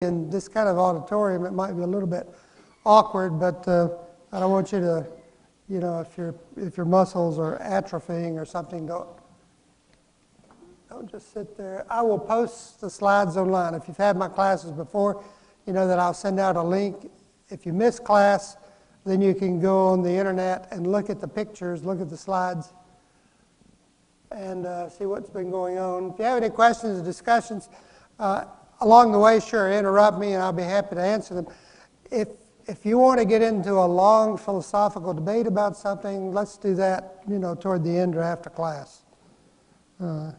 In this kind of auditorium, it might be a little bit awkward, but I don't want you to, if your muscles are atrophying or something, don't just sit there. I will post the slides online. If you've had my classes before, you know that I'll send out a link. If you miss class, then you can go on the internet and look at the pictures, look at the slides, and see what's been going on. If you have any questions or discussions, along the way, sure, interrupt me and I'll be happy to answer them. If you want to get into a long philosophical debate about something, let's do that, toward the end or after class. All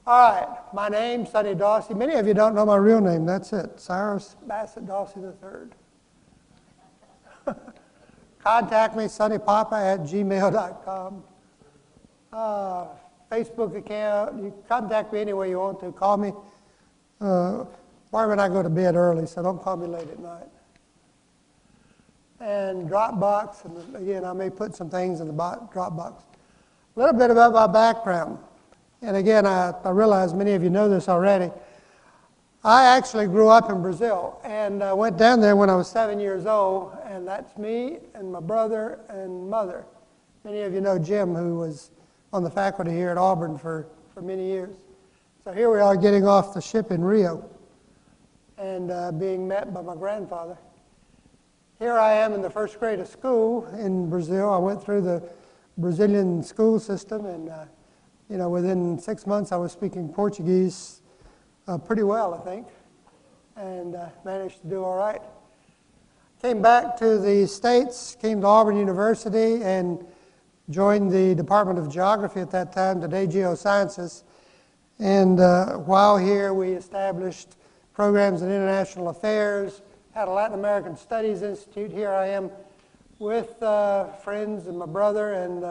right, my name's Sonny Dawsey. Many of you don't know my real name. That's it, Cyrus Bassett Dawsey III. Contact me, sonnypapa@gmail.com. Facebook account. You can contact me any way you want to. Call me. Barbara and I go to bed early, so don't call me late at night. And Dropbox, and again, I may put some things in the Dropbox. A little bit about my background. And again, I realize many of you know this already. I actually grew up in Brazil, and I went down there when I was 7 years old, and that's me and my brother and mother. Many of you know Jim, who was on the faculty here at Auburn for many years. So here we are getting off the ship in Rio and being met by my grandfather. Here I am in the first grade of school in Brazil. I went through the Brazilian school system, and within 6 months I was speaking Portuguese pretty well, I think, and managed to do all right. Came back to the States, came to Auburn University, and joined the Department of Geography at that time, today Geosciences. And while here, we established programs in international affairs, had a Latin American Studies Institute. Here I am with friends and my brother, and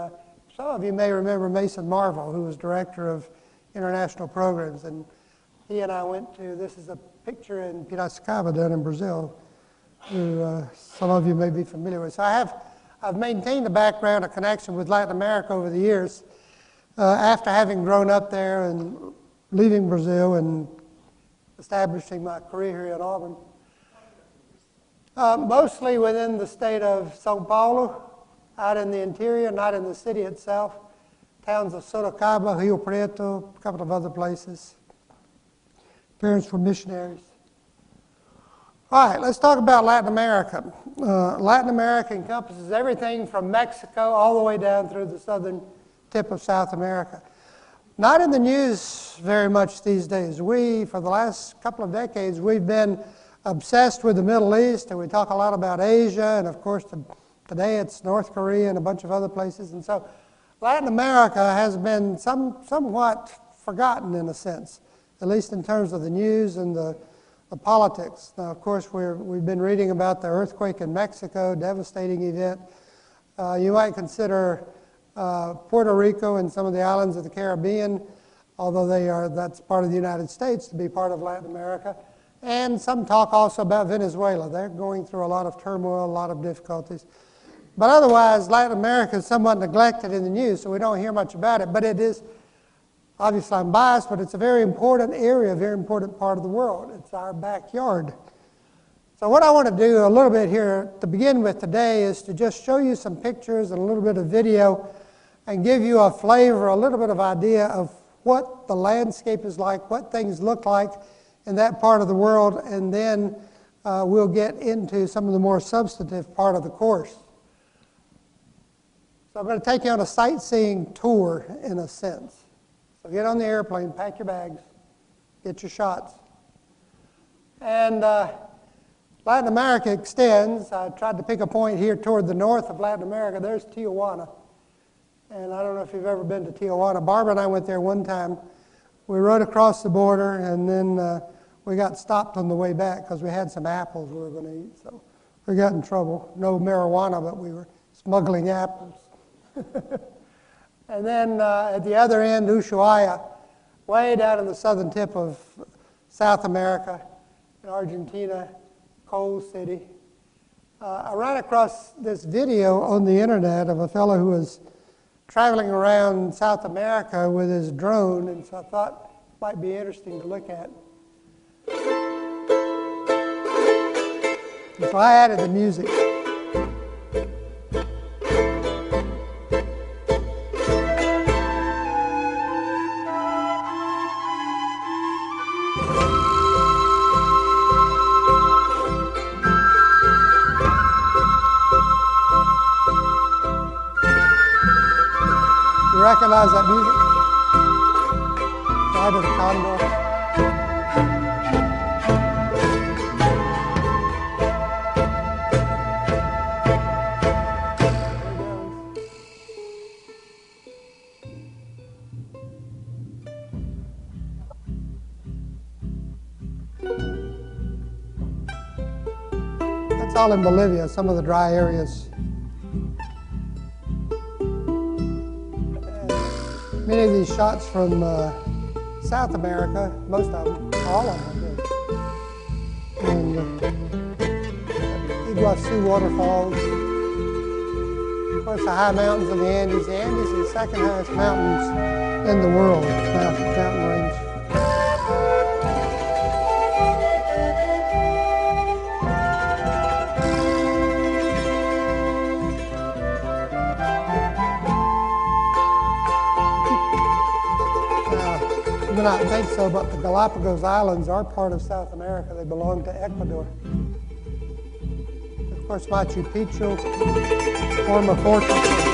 some of you may remember Mason Marvel, who was director of international programs. And he and I went to, this is a picture in Piracicaba down in Brazil, who some of you may be familiar with. So I've maintained a background, a connection with Latin America over the years. After having grown up there and leaving Brazil and establishing my career here at Auburn. Mostly within the state of São Paulo, out in the interior, not in the city itself. Towns of Sorocaba, Rio Preto, a couple of other places. Parents were missionaries. All right, let's talk about Latin America. Latin America encompasses everything from Mexico all the way down through the southern tip of South America. Not in the news very much these days. For the last couple of decades, we've been obsessed with the Middle East, and we talk a lot about Asia, and of course today it's North Korea and a bunch of other places. And so Latin America has been somewhat forgotten in a sense, at least in terms of the news and the politics. Now, of course, we've been reading about the earthquake in Mexico, devastating event. You might consider Puerto Rico and some of the islands of the Caribbean, although that's part of the United States, to be part of Latin America. And some talk also about Venezuela. They're going through a lot of turmoil, a lot of difficulties. But otherwise, Latin America is somewhat neglected in the news, so we don't hear much about it. But it is, obviously I'm biased, but it's a very important area, a very important part of the world. It's our backyard. So what I want to do a little bit here to begin with today is to just show you some pictures and a little bit of video and give you a flavor, a little bit of idea of what the landscape is like, what things look like in that part of the world, and then we'll get into some of the more substantive part of the course. So I'm going to take you on a sightseeing tour in a sense. So get on the airplane, pack your bags, get your shots. And Latin America extends. I tried to pick a point here toward the north of Latin America. There's Tijuana. And I don't know if you've ever been to Tijuana. Barbara and I went there one time. We rode across the border, and then we got stopped on the way back because we had some apples we were going to eat. So we got in trouble. No marijuana, but we were smuggling apples. And then at the other end, Ushuaia, way down in the southern tip of South America, in Argentina, coal city. I ran across this video on the internet of a fellow who was traveling around South America with his drone, and so I thought it might be interesting to look at. So I added the music. You recognize that music? Flight of the Condor. That's all in Bolivia, some of the dry areas. Many of these shots from South America, most of them, all of them, and Iguazu waterfalls. Of course, the high mountains of the Andes. The Andes are the second highest mountains in the world, mountain range. You might not think so, but the Galapagos Islands are part of South America. They belong to Ecuador. Of course, Machu Picchu, former fortress.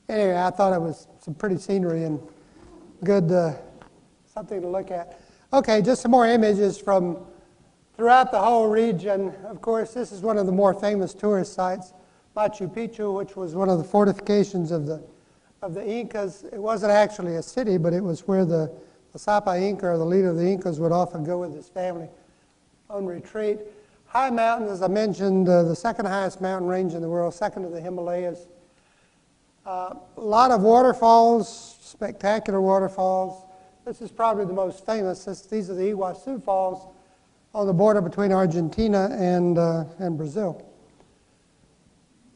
Anyway, I thought it was some pretty scenery and good something to look at. Okay, just some more images from throughout the whole region. Of course, this is one of the more famous tourist sites, Machu Picchu, which was one of the fortifications of the Incas. It wasn't actually a city, but it was where the Sapa Inca, or the leader of the Incas, would often go with his family on retreat. High mountains, as I mentioned, the second highest mountain range in the world, second to the Himalayas. A lot of waterfalls, spectacular waterfalls. This is probably the most famous. These are the Iguazu Falls on the border between Argentina and Brazil.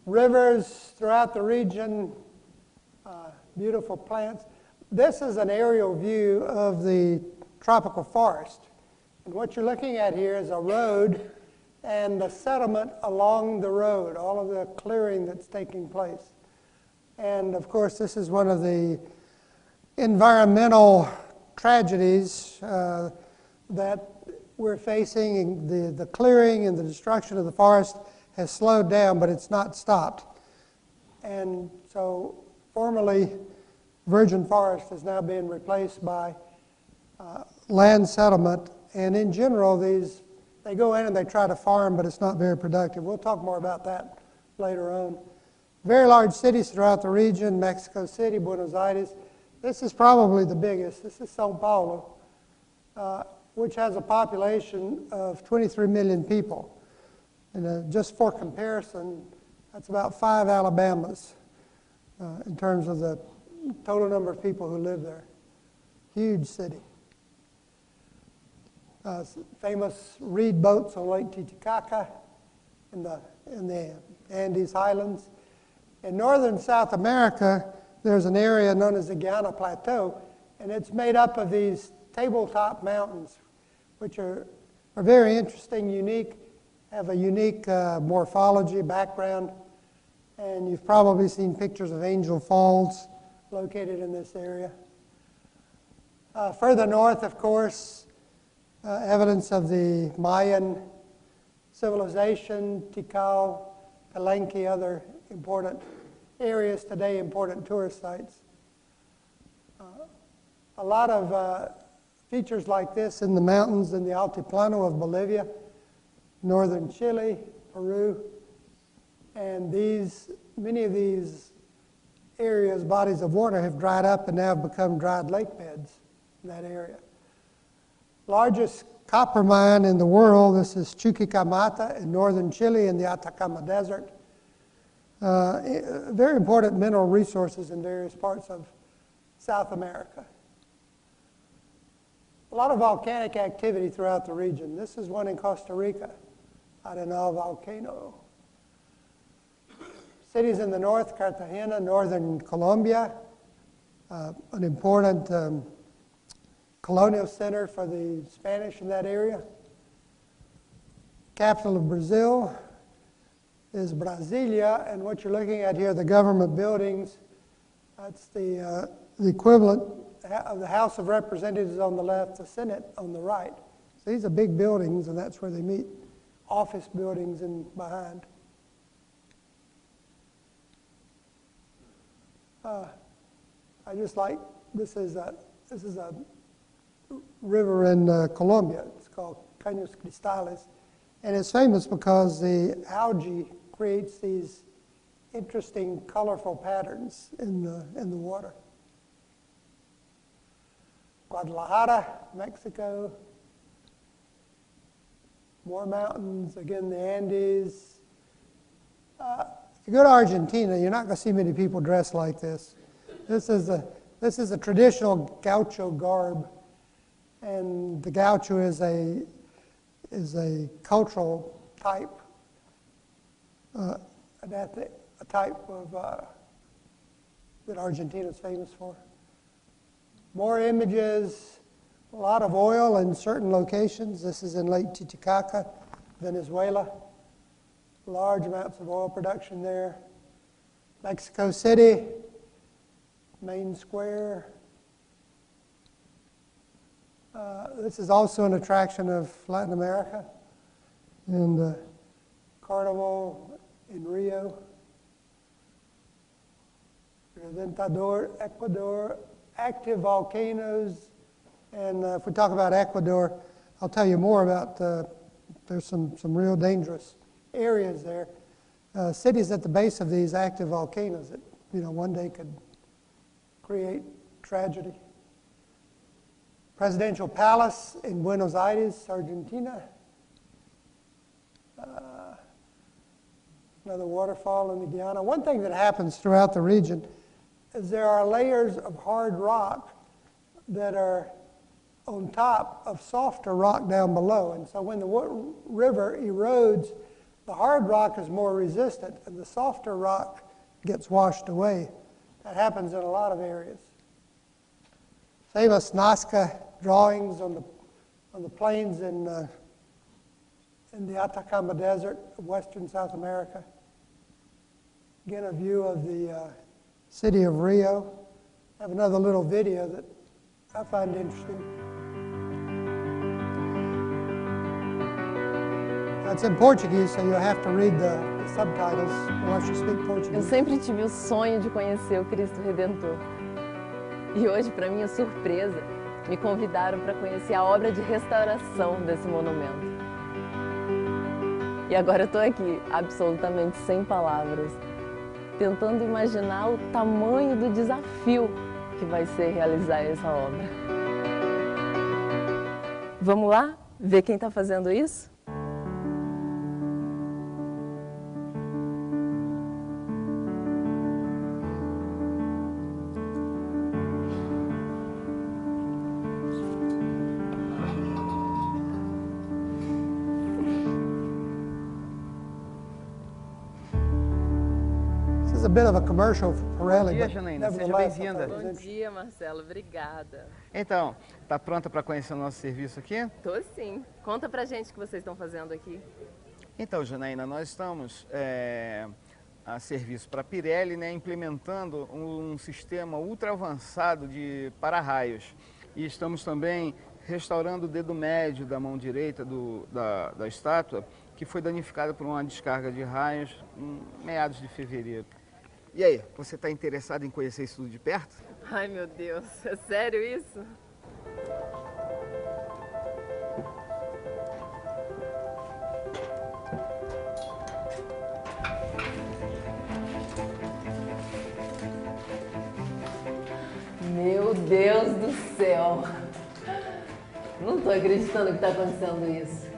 Rivers throughout the region, beautiful plants. This is an aerial view of the tropical forest. And what you're looking at here is a road and the settlement along the road, all of the clearing that's taking place. And of course, this is one of the environmental tragedies that we're facing. The clearing and the destruction of the forest has slowed down, but it's not stopped. And so formerly, virgin forest is now being replaced by land settlement. And in general, they go in and they try to farm, but it's not very productive. We'll talk more about that later on. Very large cities throughout the region, Mexico City, Buenos Aires. This is probably the biggest. This is Sao Paulo, which has a population of 23 million people. And just for comparison, that's about 5 Alabamas in terms of the total number of people who live there. Huge city. Famous reed boats on Lake Titicaca in the Andes Highlands. In northern South America, there's an area known as the Guiana Plateau, and it's made up of these tabletop mountains, which are very interesting, unique, have a unique morphology, background, and you've probably seen pictures of Angel Falls located in this area. Further north, of course, evidence of the Mayan civilization, Tikal, Palenque, other important areas today, important tourist sites. A lot of features like this in the mountains in the Altiplano of Bolivia, northern Chile, Peru, and many of these areas, bodies of water, have dried up and now have become dried lake beds in that area. Largest copper mine in the world, this is Chuquicamata in northern Chile in the Atacama Desert. Very important mineral resources in various parts of South America. A lot of volcanic activity throughout the region. This is one in Costa Rica, Arenal volcano. Cities in the north, Cartagena, northern Colombia, an important colonial center for the Spanish in that area. Capital of Brazil is Brasilia, and what you're looking at here, the government buildings, that's the equivalent of the House of Representatives on the left, the Senate on the right. So these are big buildings, and that's where they meet, office buildings in behind. I just like, this is a river in Colombia. It's called Caños Cristales, and it's famous because the algae creates these interesting, colorful patterns in the water. Guadalajara, Mexico. More mountains, again the Andes. If you go to Argentina, you're not going to see many people dressed like this. This is a traditional gaucho garb, and the gaucho is a cultural type, a type of that Argentina is famous for. More images, a lot of oil in certain locations. This is in Lake Titicaca, Venezuela. Large amounts of oil production there. Mexico City, Main Square. This is also an attraction of Latin America, and Carnival in Rio. Reventador, Ecuador, active volcanoes, and if we talk about Ecuador, I'll tell you more about, there's some real dangerous areas there. Cities at the base of these active volcanoes that, one day could create tragedy. Presidential Palace in Buenos Aires, Argentina. Another waterfall in the Guiana. One thing that happens throughout the region is there are layers of hard rock that are on top of softer rock down below. And so when the river erodes, the hard rock is more resistant and the softer rock gets washed away. That happens in a lot of areas. Famous Nazca drawings on the plains in the Atacama Desert of western South America. Again, a view of the city of Rio. I have another little video that I find interesting. It's in Portuguese, so you'll have to read the subtitles unless you speak Portuguese. Eu sempre tive o sonho de conhecer o Cristo Redentor. E hoje, para minha surpresa, me convidaram para conhecer a obra de restauração desse monumento. E agora eu estou aqui, absolutamente sem palavras, tentando imaginar o tamanho do desafio que vai ser realizar essa obra. Vamos lá ver quem está fazendo isso? bit of a commercial for Pirelli. Bom dia, but Janaína. Seja nevertheless, I bem-vinda. thought it was Bom interesting. dia, Marcelo. Obrigada. Então, tá pronta para conhecer o nosso serviço aqui? Tô sim. Conta pra gente o que vocês estão fazendo aqui. Então, Janaína, nós estamos a serviço para a Pirelli, né, implementando um sistema ultra avançado de para-raios. E estamos também restaurando o dedo médio da mão direita da estátua, que foi danificada por uma descarga de raios em meados de fevereiro. E aí, você está interessado em conhecer isso tudo de perto? Ai, meu Deus. É sério isso? Meu Deus do céu. Não tô acreditando que tá acontecendo isso.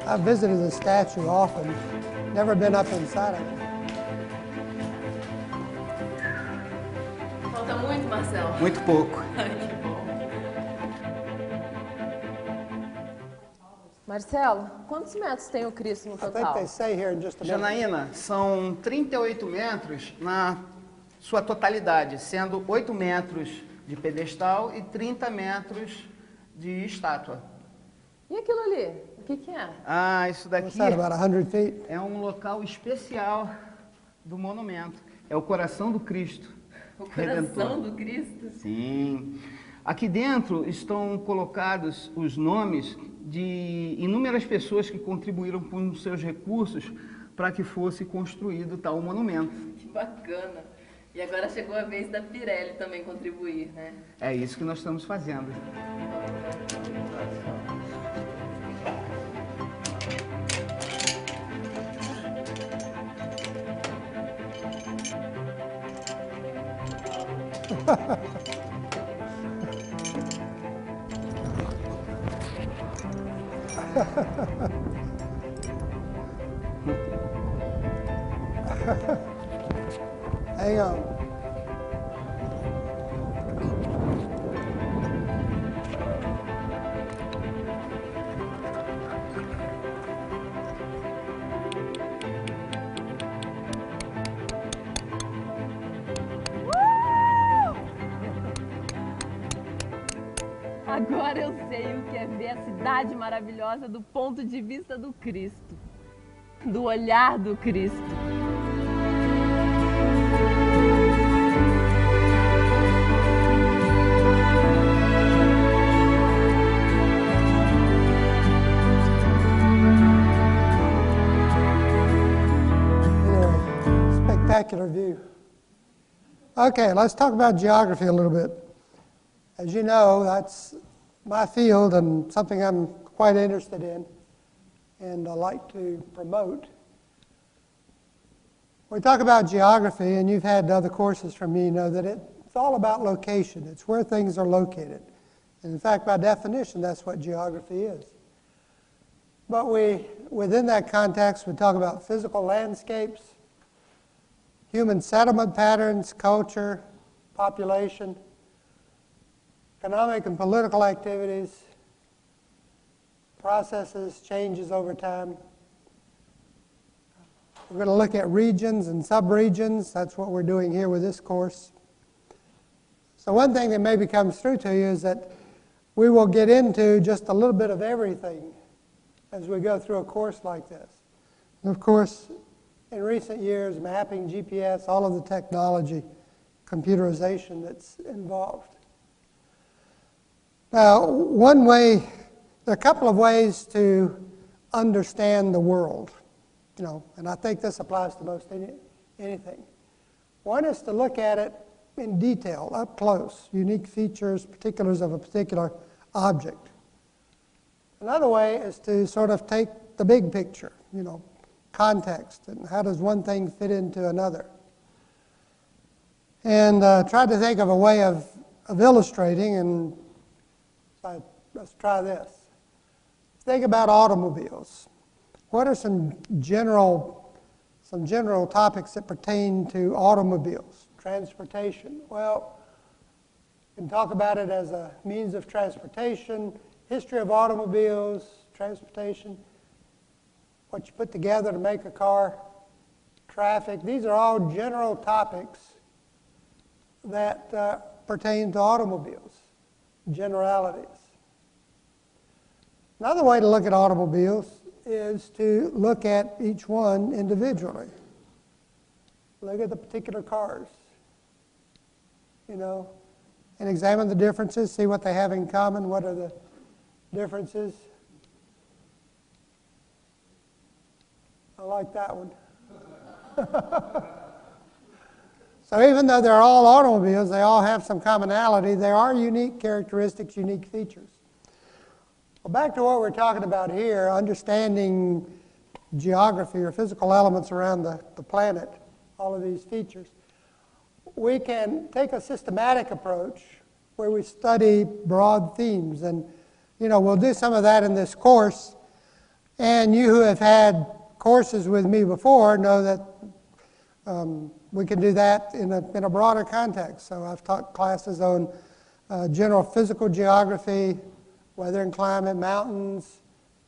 I've visited the statue often, never been up inside of it. Falta muito, Marcelo. Muito pouco. Ai, que bom. Marcelo, quantos metros tem o Cristo no I think total? they say here in just a minute. Janaína, são 38 metros na sua totalidade, sendo 8 metros de pedestal e 30 metros de estátua. E aquilo ali? O que que é? Ah, isso daqui What's that, about 100 feet? é um local especial do monumento. É o coração do Cristo. O coração do Cristo? Sim. Aqui dentro estão colocados os nomes de inúmeras pessoas que contribuíram com seus recursos para que fosse construído tal monumento. Que bacana. E agora chegou a vez da Pirelli também contribuir, né? É isso que nós estamos fazendo. Hang on. Agora eu sei o que é ver a cidade maravilhosa do ponto de vista do Cristo, do olhar do Cristo. Anyway, spectacular view. Okay, let's talk about geography a little bit. As you know, that's my field and something I'm quite interested in and I like to promote. When we talk about geography, and you've had other courses from me, you know that it's all about location. It's where things are located. And in fact, by definition, that's what geography is. But within that context, we talk about physical landscapes, human settlement patterns, culture, population, economic and political activities, processes, changes over time. We're going to look at regions and subregions. That's what we're doing here with this course. So one thing that maybe comes through to you is that we will get into just a little bit of everything as we go through a course like this. And of course, in recent years, mapping, GPS, all of the technology, computerization that's involved. Now, one way, there are a couple of ways to understand the world, you know, and I think this applies to most anything. One is to look at it in detail, up close, unique features, particulars of a particular object. Another way is to sort of take the big picture, you know, context, and how does one thing fit into another. And try to think of a way of illustrating, and let's try this. Think about automobiles. What are some general some general topics that pertain to automobiles, transportation. Well, we can talk about it as a means of transportation, history of automobiles, transportation, what you put together to make a car, traffic. These are all general topics that pertain to automobiles, generalities. Another way to look at automobiles is to look at each one individually. Look at the particular cars, you know, and examine the differences, see what they have in common, what are the differences. I like that one. So even though they're all automobiles, they all have some commonality. There are unique characteristics, unique features. Well, back to what we're talking about here, understanding geography or physical elements around the planet, all of these features. We can take a systematic approach where we study broad themes. And, you know, we'll do some of that in this course. And you who have had courses with me before know that we can do that in a broader context. So I've taught classes on general physical geography, weather and climate, mountains,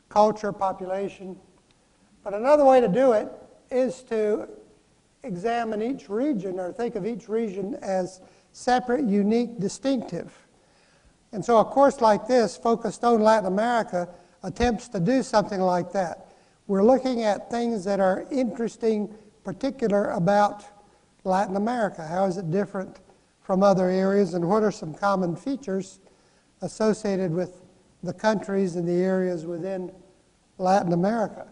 culture, population. But another way to do it is to examine each region or think of each region as separate, unique, distinctive. And so a course like this, focused on Latin America, attempts to do something like that. We're looking at things that are interesting, particular about Latin America. How is it different from other areas, and what are some common features associated with the countries and the areas within Latin America?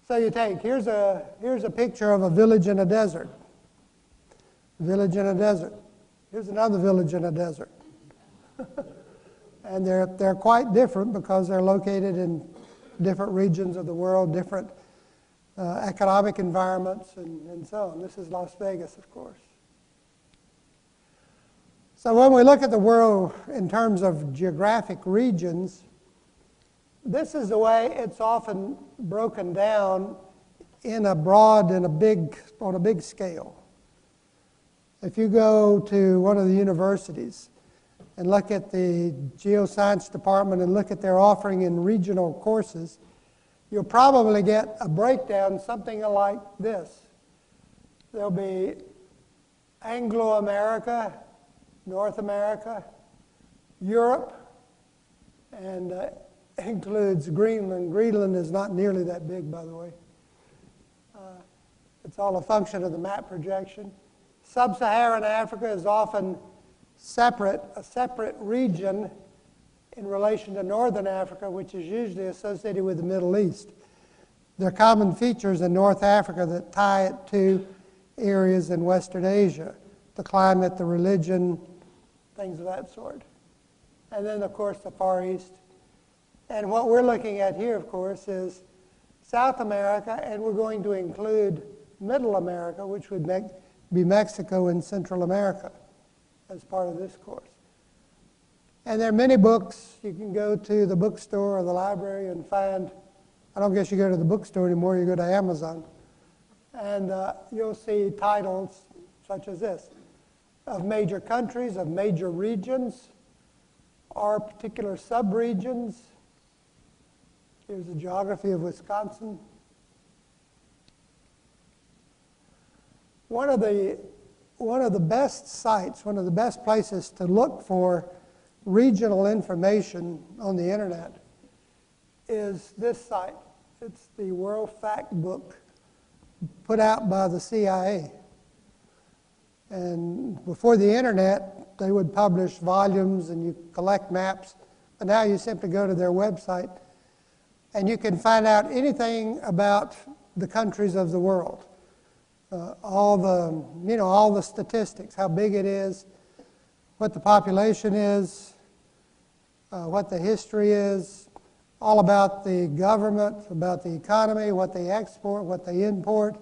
So you take, here's a picture of a village in a desert. Village in a desert. Here's another village in a desert. And they're quite different because they're located in different regions of the world, different economic environments, and so on. This is Las Vegas, of course. So when we look at the world in terms of geographic regions, this is the way it's often broken down in a broad and on a big scale. If you go to one of the universities and look at the geoscience department and look at their offering in regional courses, you'll probably get a breakdown something like this. There'll be Anglo-America, North America, Europe, and includes Greenland. Greenland is not nearly that big, by the way. It's all a function of the map projection. Sub-Saharan Africa is often a separate region in relation to Northern Africa, which is usually associated with the Middle East. There are common features in North Africa that tie it to areas in Western Asia, the climate, the religion, things of that sort. And then, of course, the Far East. And what we're looking at here, of course, is South America, and we're going to include Middle America, which would be Mexico and Central America as part of this course. And there are many books. You can go to the bookstore or the library and find, I don't guess you go to the bookstore anymore, you go to Amazon. And you'll see titles such as this, of major countries, of major regions, or particular subregions. Here's the geography of Wisconsin. One of the best sites, one of the best places to look for regional information on the internet is this site. It's the World Fact Book put out by the CIA. And before the internet, they would publish volumes and you collect maps. But now you simply go to their website and you can find out anything about the countries of the world. All the statistics, how big it is, what the population is, what the history is, all about the government, about the economy, what they export, what they import.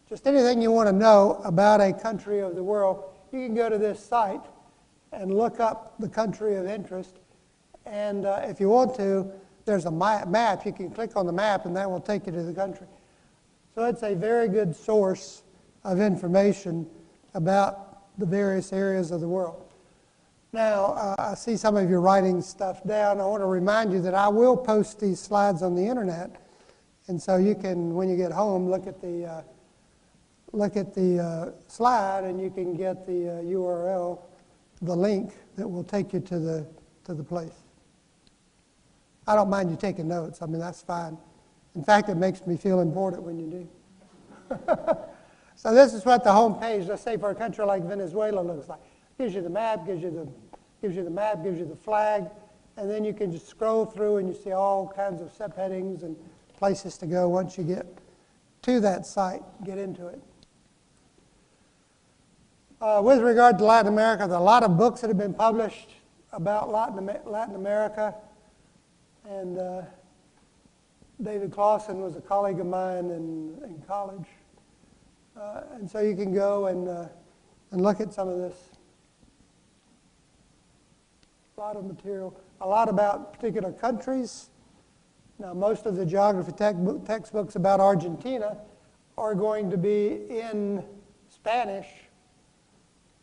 Just anything you want to know about a country of the world, you can go to this site and look up the country of interest. And if you want to, there's a map. You can click on the map, and that will take you to the country. So it's a very good source of information about the various areas of the world. Now, I see some of you writing stuff down. I want to remind you that I will post these slides on the internet, and so you can, when you get home, look at the slide, and you can get the URL, the link that will take you to the place. I don't mind you taking notes. I mean, that's fine. In fact, it makes me feel important when you do. So this is what the home page, let's say for a country like Venezuela, looks like. Gives you the map, gives you the flag, and then you can just scroll through and you see all kinds of subheadings and places to go once you get to that site, get into it. With regard to Latin America, there are a lot of books that have been published about Latin America, and David Clausen was a colleague of mine in college, and so you can go and look at some of this. A lot of material, a lot about particular countries. Now, most of the geography textbooks about Argentina are going to be in Spanish,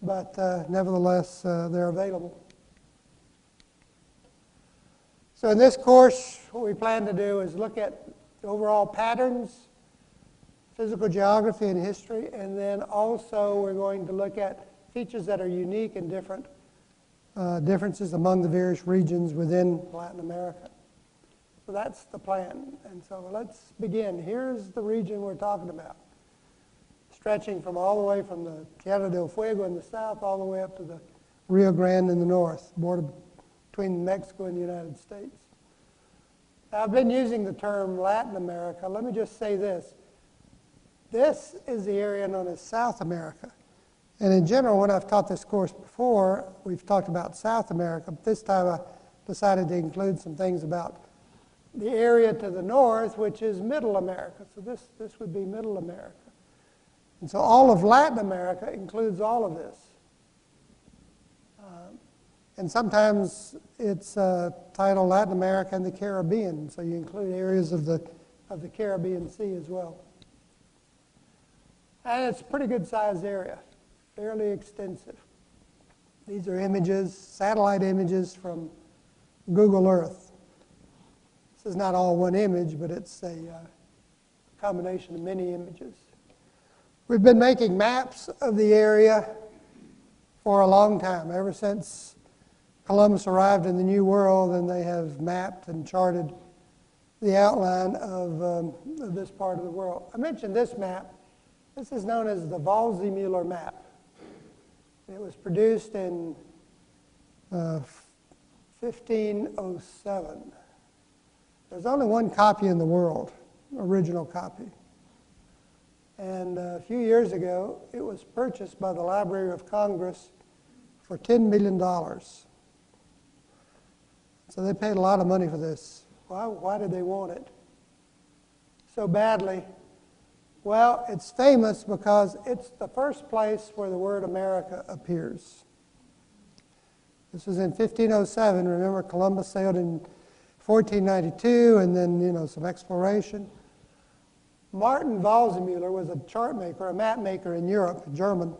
but nevertheless, they're available. So in this course, what we plan to do is look at overall patterns, physical geography and history, and then also we're going to look at features that are unique and different, differences among the various regions within Latin America. So that's the plan. And so let's begin. Here's the region we're talking about, stretching from all the way from the Tierra del Fuego in the south all the way up to the Rio Grande in the north, border between Mexico and the United States. Now, I've been using the term Latin America. Let me just say this. This is the area known as South America. And in general, when I've taught this course before, we've talked about South America, but this time I decided to include some things about the area to the north, which is Middle America. So this would be Middle America. And so all of Latin America includes all of this. And sometimes it's titled Latin America and the Caribbean, so you include areas of the Caribbean Sea as well. And it's a pretty good sized area, fairly extensive. These are images, satellite images from Google Earth. This is not all one image, but it's a combination of many images. We've been making maps of the area for a long time, ever since Columbus arrived in the New World, and they have mapped and charted the outline of this part of the world. I mentioned this map. This is known as the Dawsey map. It was produced in 1507. There's only one copy in the world, original copy. And a few years ago, it was purchased by the Library of Congress for $10 million. So they paid a lot of money for this. Why did they want it so badly? Well, it's famous because it's the first place where the word America appears. This was in 1507. Remember, Columbus sailed in 1492, and then, some exploration. Martin Waldseemüller was a chart maker, a map maker in Europe, German,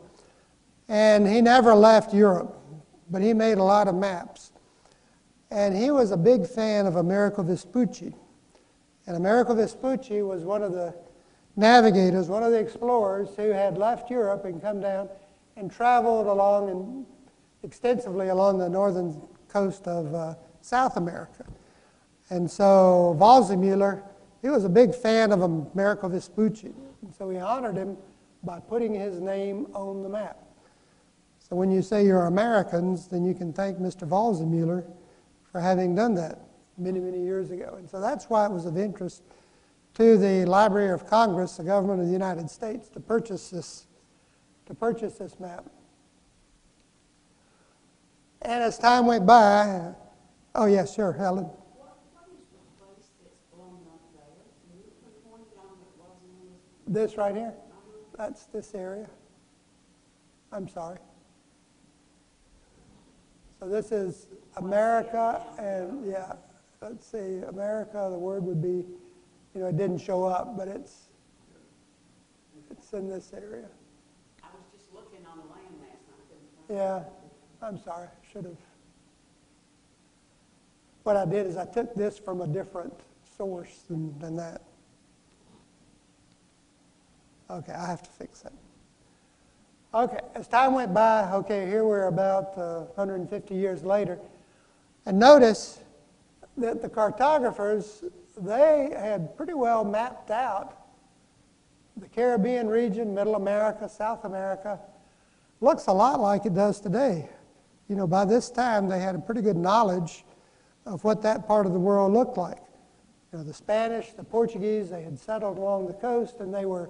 and he never left Europe, but he made a lot of maps. And he was a big fan of Amerigo Vespucci. And Amerigo Vespucci was one of the navigators, one of the explorers who had left Europe and come down and traveled along and extensively along the northern coast of South America. And so Waldseemüller, he was a big fan of Amerigo Vespucci. And so he honored him by putting his name on the map. So when you say you're Americans, then you can thank Mr. Waldseemüller for having done that many, many years ago. And so that's why it was of interest to the Library of Congress, the government of the United States, to purchase this map. And as time went by, oh yes, sure, Helen. What is the place that's blown up there? Can you point it on that wasn't? This right here? That's this area. I'm sorry. So this is America, and yeah, let's see, America, the word would be, it didn't show up, but it's in this area. I was just looking on the land last night. I couldn't find Yeah, I'm sorry, should have. What I did is I took this from a different source than that. Okay, I have to fix that. Okay, as time went by, okay, here we're about 150 years later. And notice that the cartographers, they had pretty well mapped out the Caribbean region, Middle America, South America. Looks a lot like it does today. By this time, they had a pretty good knowledge of what that part of the world looked like. The Spanish, the Portuguese, they had settled along the coast, and they were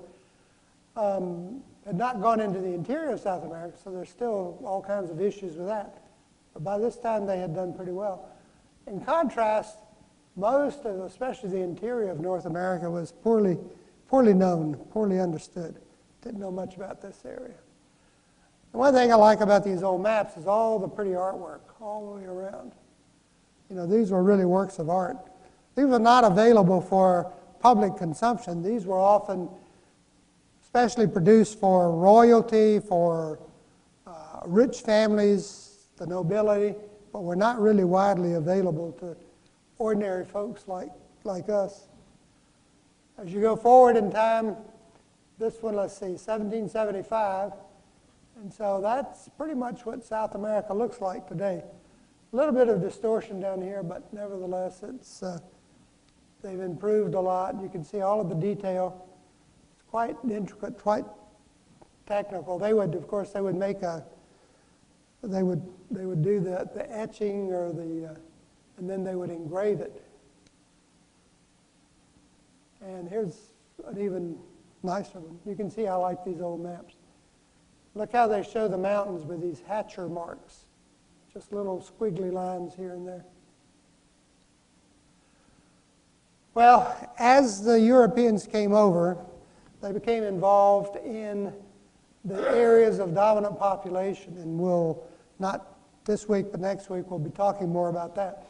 had not gone into the interior of South America, so there's still all kinds of issues with that. But by this time, they had done pretty well. In contrast, most of, especially the interior of North America, was poorly known, poorly understood. Didn't know much about this area. The one thing I like about these old maps is all the pretty artwork all the way around. These were really works of art. These were not available for public consumption. These were often specially produced for royalty, for rich families, the nobility, but were not really widely available to ordinary folks like us. As you go forward in time, this one, let's see, 1775, and so that's pretty much what South America looks like today. A little bit of distortion down here, but nevertheless, they've improved a lot. You can see all of the detail. It's quite intricate, quite technical. They would make they would do the etching or and then they would engrave it. And here's an even nicer one. You can see I like these old maps. Look how they show the mountains with these hatcher marks. Just little squiggly lines here and there. Well, as the Europeans came over, they became involved in the areas of dominant population, and we'll, not this week, but next week, we'll be talking more about that.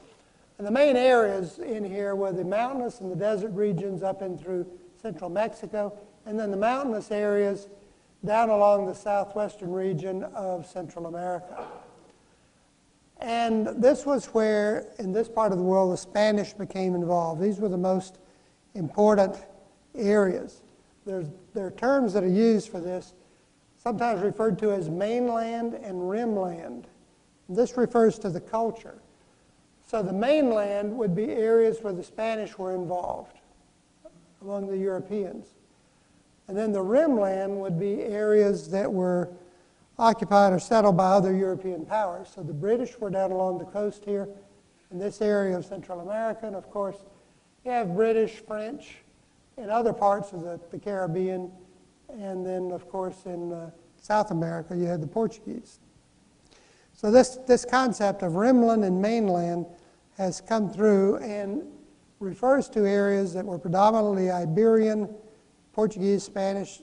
And the main areas in here were the mountainous and the desert regions up in through central Mexico, and then the mountainous areas down along the southwestern region of Central America. And this was where, in this part of the world, the Spanish became involved. These were the most important areas. There are terms that are used for this, sometimes referred to as mainland and rimland. This refers to the culture. So the mainland would be areas where the Spanish were involved among the Europeans. And then the rimland would be areas that were occupied or settled by other European powers. So the British were down along the coast here in this area of Central America. And of course, you have British, French, in other parts of the Caribbean. And then, of course, in South America, you had the Portuguese. So this concept of rimland and mainland has come through and refers to areas that were predominantly Iberian, Portuguese, Spanish,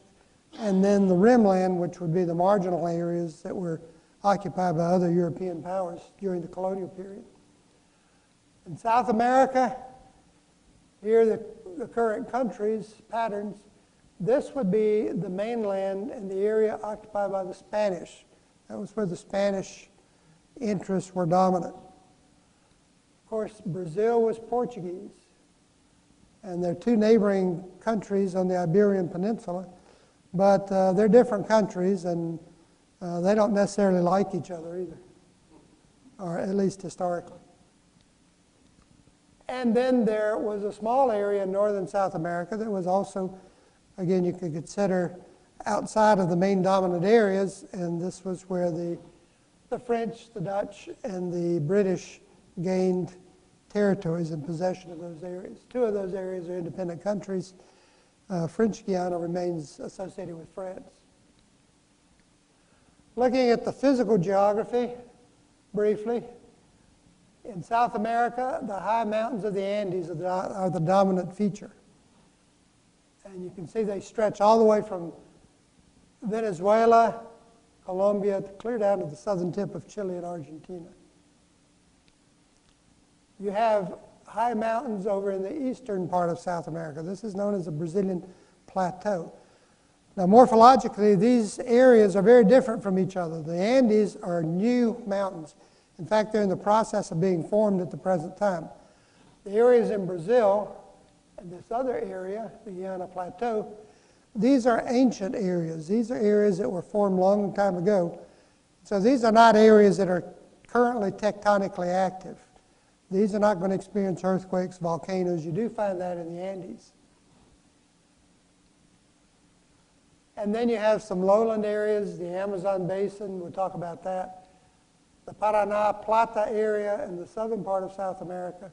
and then the rimland, which would be the marginal areas that were occupied by other European powers during the colonial period. In South America, here are the current countries, patterns. This would be the mainland and the area occupied by the Spanish. That was where the Spanish interests were dominant. Of course, Brazil was Portuguese. And there are two neighboring countries on the Iberian Peninsula, but they're different countries, and they don't necessarily like each other either, or at least historically. And then there was a small area in northern South America that was also, again, you could consider outside of the main dominant areas, and this was where the French, the Dutch, and the British gained territories and possession of those areas. Two of those areas are independent countries. French Guiana remains associated with France. Looking at the physical geography, briefly, in South America, the high mountains of the Andes are the dominant feature. And you can see they stretch all the way from Venezuela, Colombia, clear down to the southern tip of Chile and Argentina. You have high mountains over in the eastern part of South America. This is known as the Brazilian Plateau. Now, morphologically, these areas are very different from each other. The Andes are new mountains. In fact, they're in the process of being formed at the present time. The areas in Brazil and this other area, the Guiana Plateau, these are ancient areas. These are areas that were formed a long time ago. So these are not areas that are currently tectonically active. These are not going to experience earthquakes, volcanoes. You do find that in the Andes. And then you have some lowland areas, the Amazon basin, we'll talk about that. The Paraná Plata area in the southern part of South America.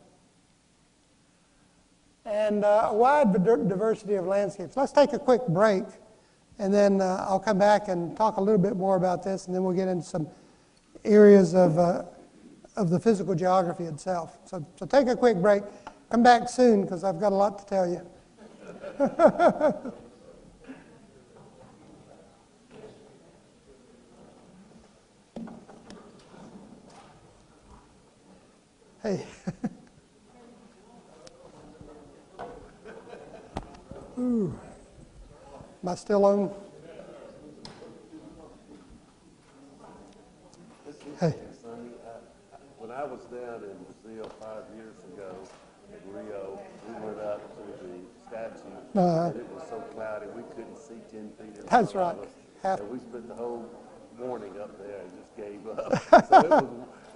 And a wide diversity of landscapes. Let's take a quick break, and then I'll come back and talk a little bit more about this, and then we'll get into some areas of the physical geography itself. So take a quick break. Come back soon, because I've got a lot to tell you. Hey. Ooh. Am I still on? Hey. Sonny, when I was down in Brazil 5 years ago in Rio, we went up to the statue, and it was so cloudy we couldn't see 10 feet in That's front right. of us. And we spent the whole morning up there and just gave up.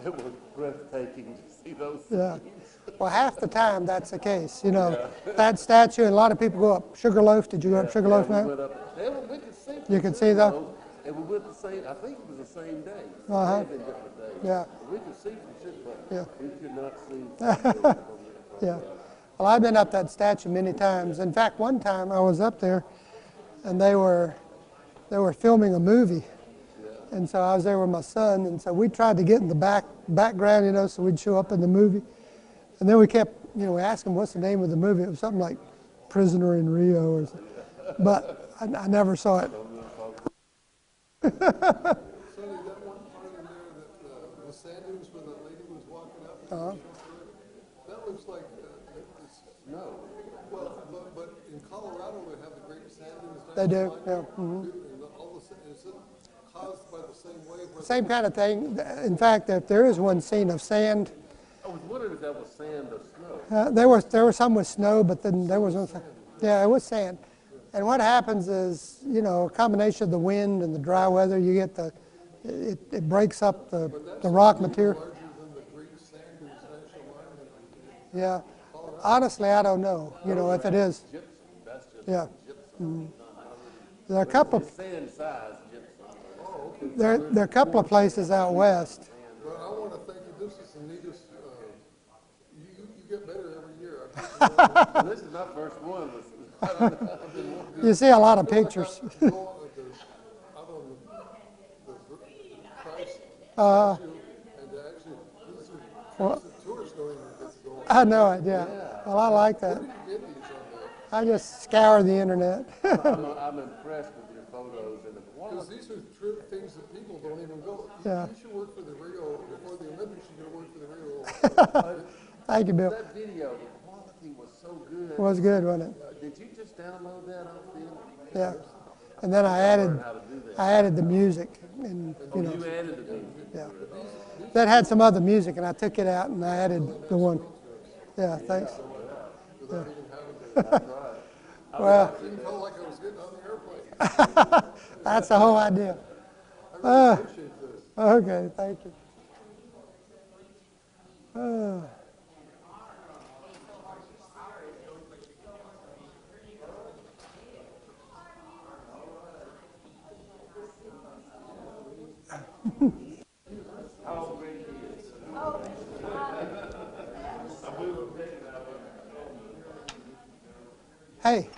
So it was breathtaking to see those Yeah. scenes. Well, half the time that's the case. You know, that statue, and a lot of people go up Sugarloaf. Did you go up Sugarloaf we Mountain? went up, we could see You could see those? And we went the same, I think it was the same day. It Uh-huh. may have been different days. Yeah. We could see from Sugarloaf. Yeah. We could not see. Yeah. Well, I've been up that statue many times. In fact, one time I was up there, and they were filming a movie. And so I was there with my son, and so we tried to get in the background, you know, so we'd show up in the movie. And then we kept, you know, asking what's the name of the movie. It was something like Prisoner in Rio or something. But I never saw it. Sonny, that one part in there that the sand dunes where the lady was walking up, that looks like it's No. well, but in Colorado they have the great sand dunes. They do, yeah. And all the sand, is it caused by the same wave? Same kind of thing. In fact, if there is one scene of sand, I was wondering if that was sand or snow. there was some with snow, but then there was no sand. Yeah, it was sand. And what happens is, you know, a combination of the wind and the dry weather, you get it breaks up the rock material. Larger than the great sand dunes national monument. Yeah. Honestly, I don't know, you know, if it is. Gypsum. That's just Yeah. gypsum. There are a couple of, Sand size gypsum. there are a couple of places out west. But I want to thank you. This is the neatest. You get better every year. This is my first one. You see a lot of pictures. Out on the Christ statue, and actually, this is a tourist going to go. I have no idea. Well, I like that. You get these on there. I just scour the internet. I'm impressed with your photos. Because these are things that people don't even go. Yeah. You should work for the Rio, before the Olympics, you should work for the Rio. Thank you, Bill. That video, the quality was so good. It was good, wasn't it? Did you just download that off the internet? Yeah. And then I added the music, and you know, You added the music. yeah. That had some other music, and I took it out and I added the one. Yeah, thanks. Yeah. Well, It didn't feel like I was getting on the airplane. that's the whole idea. I really appreciate this. Okay, thank you. Hey,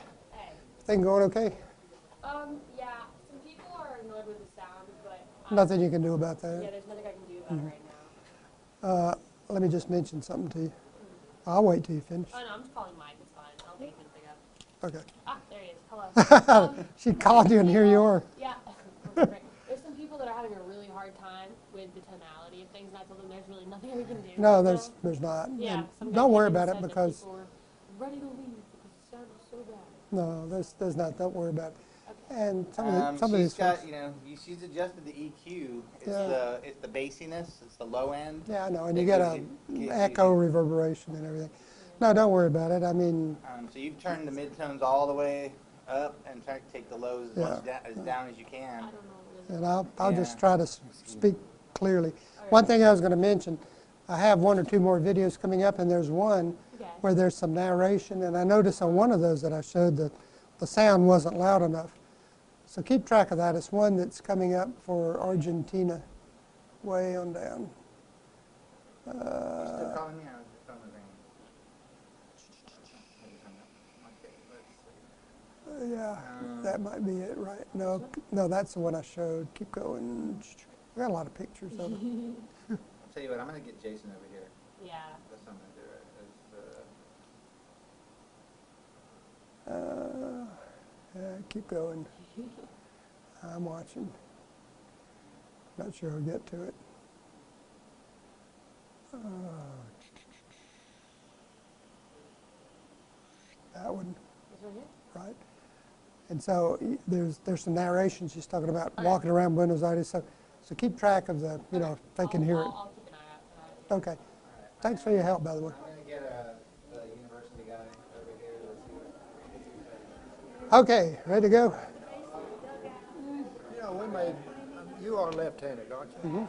thing going okay? Yeah, some people are annoyed with the sound, but Nothing you can do about yeah, that. there's nothing I can do about it right now. Let me just mention something to you. I'll wait till you finish. Oh no, I'm just calling Mike. It's fine. I don't think he's gonna pick up. Okay. Ah, there he is. Hello. She called you and here you are. Yeah. That's great. There's some people that are having a really hard time with the tonality of things, and I told them there's really nothing we can do. No, right there's now. not. Yeah, And some guy don't came worry in and about it said that because, people were ready to leave because the sound was so bad. no, there's not. Don't worry about it. Okay. And some of She's these got, folks, you know, she's adjusted the EQ. It's Yeah. the bassiness. It's the low end. yeah, I know, and you that get gives a you- echo reverberation and everything. No, don't worry about it. I mean, So you've turned the midtones all the way up and try to take the lows as much as down as you can. I don't know what it is. and I'll just Yeah. try to speak clearly. One thing I was going to mention, I have one or two more videos coming up, and there's one Okay. where there's some narration, and I noticed on one of those that I showed that the sound wasn't loud enough. So keep track of that. It's one that's coming up for Argentina, way on down. You still calling me? Or the phone was ringing? Yeah, that might be it, right? No, that's the one I showed. Keep going. We got a lot of pictures of it. I'll tell you what. I'm gonna get Jason over here. Yeah. That's what I'm gonna do. It. Yeah, keep going. I'm watching. Not sure I'll get to it. That one, This one here? right? And so there's some narration. She's talking about walking around Buenos Aires. So keep track of the, you know, if they can hear it. I'll keep an eye out for that. Okay. Thanks for your help, by the way. I'm gonna get the university guy over here. Okay, ready to go? You know, we made, you are left-handed, aren't you? Mm-hmm.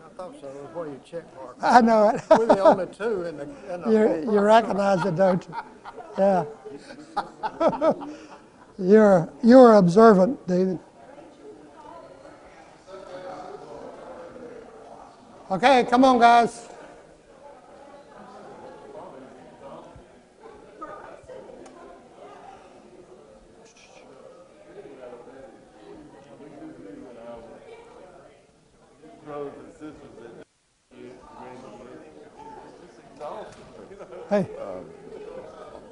I thought so, where you check mark. I know it. We're the only two in the You recognize it, don't you? Yeah. You're observant, David. Okay, come on, guys. Brothers and sisters that Hey,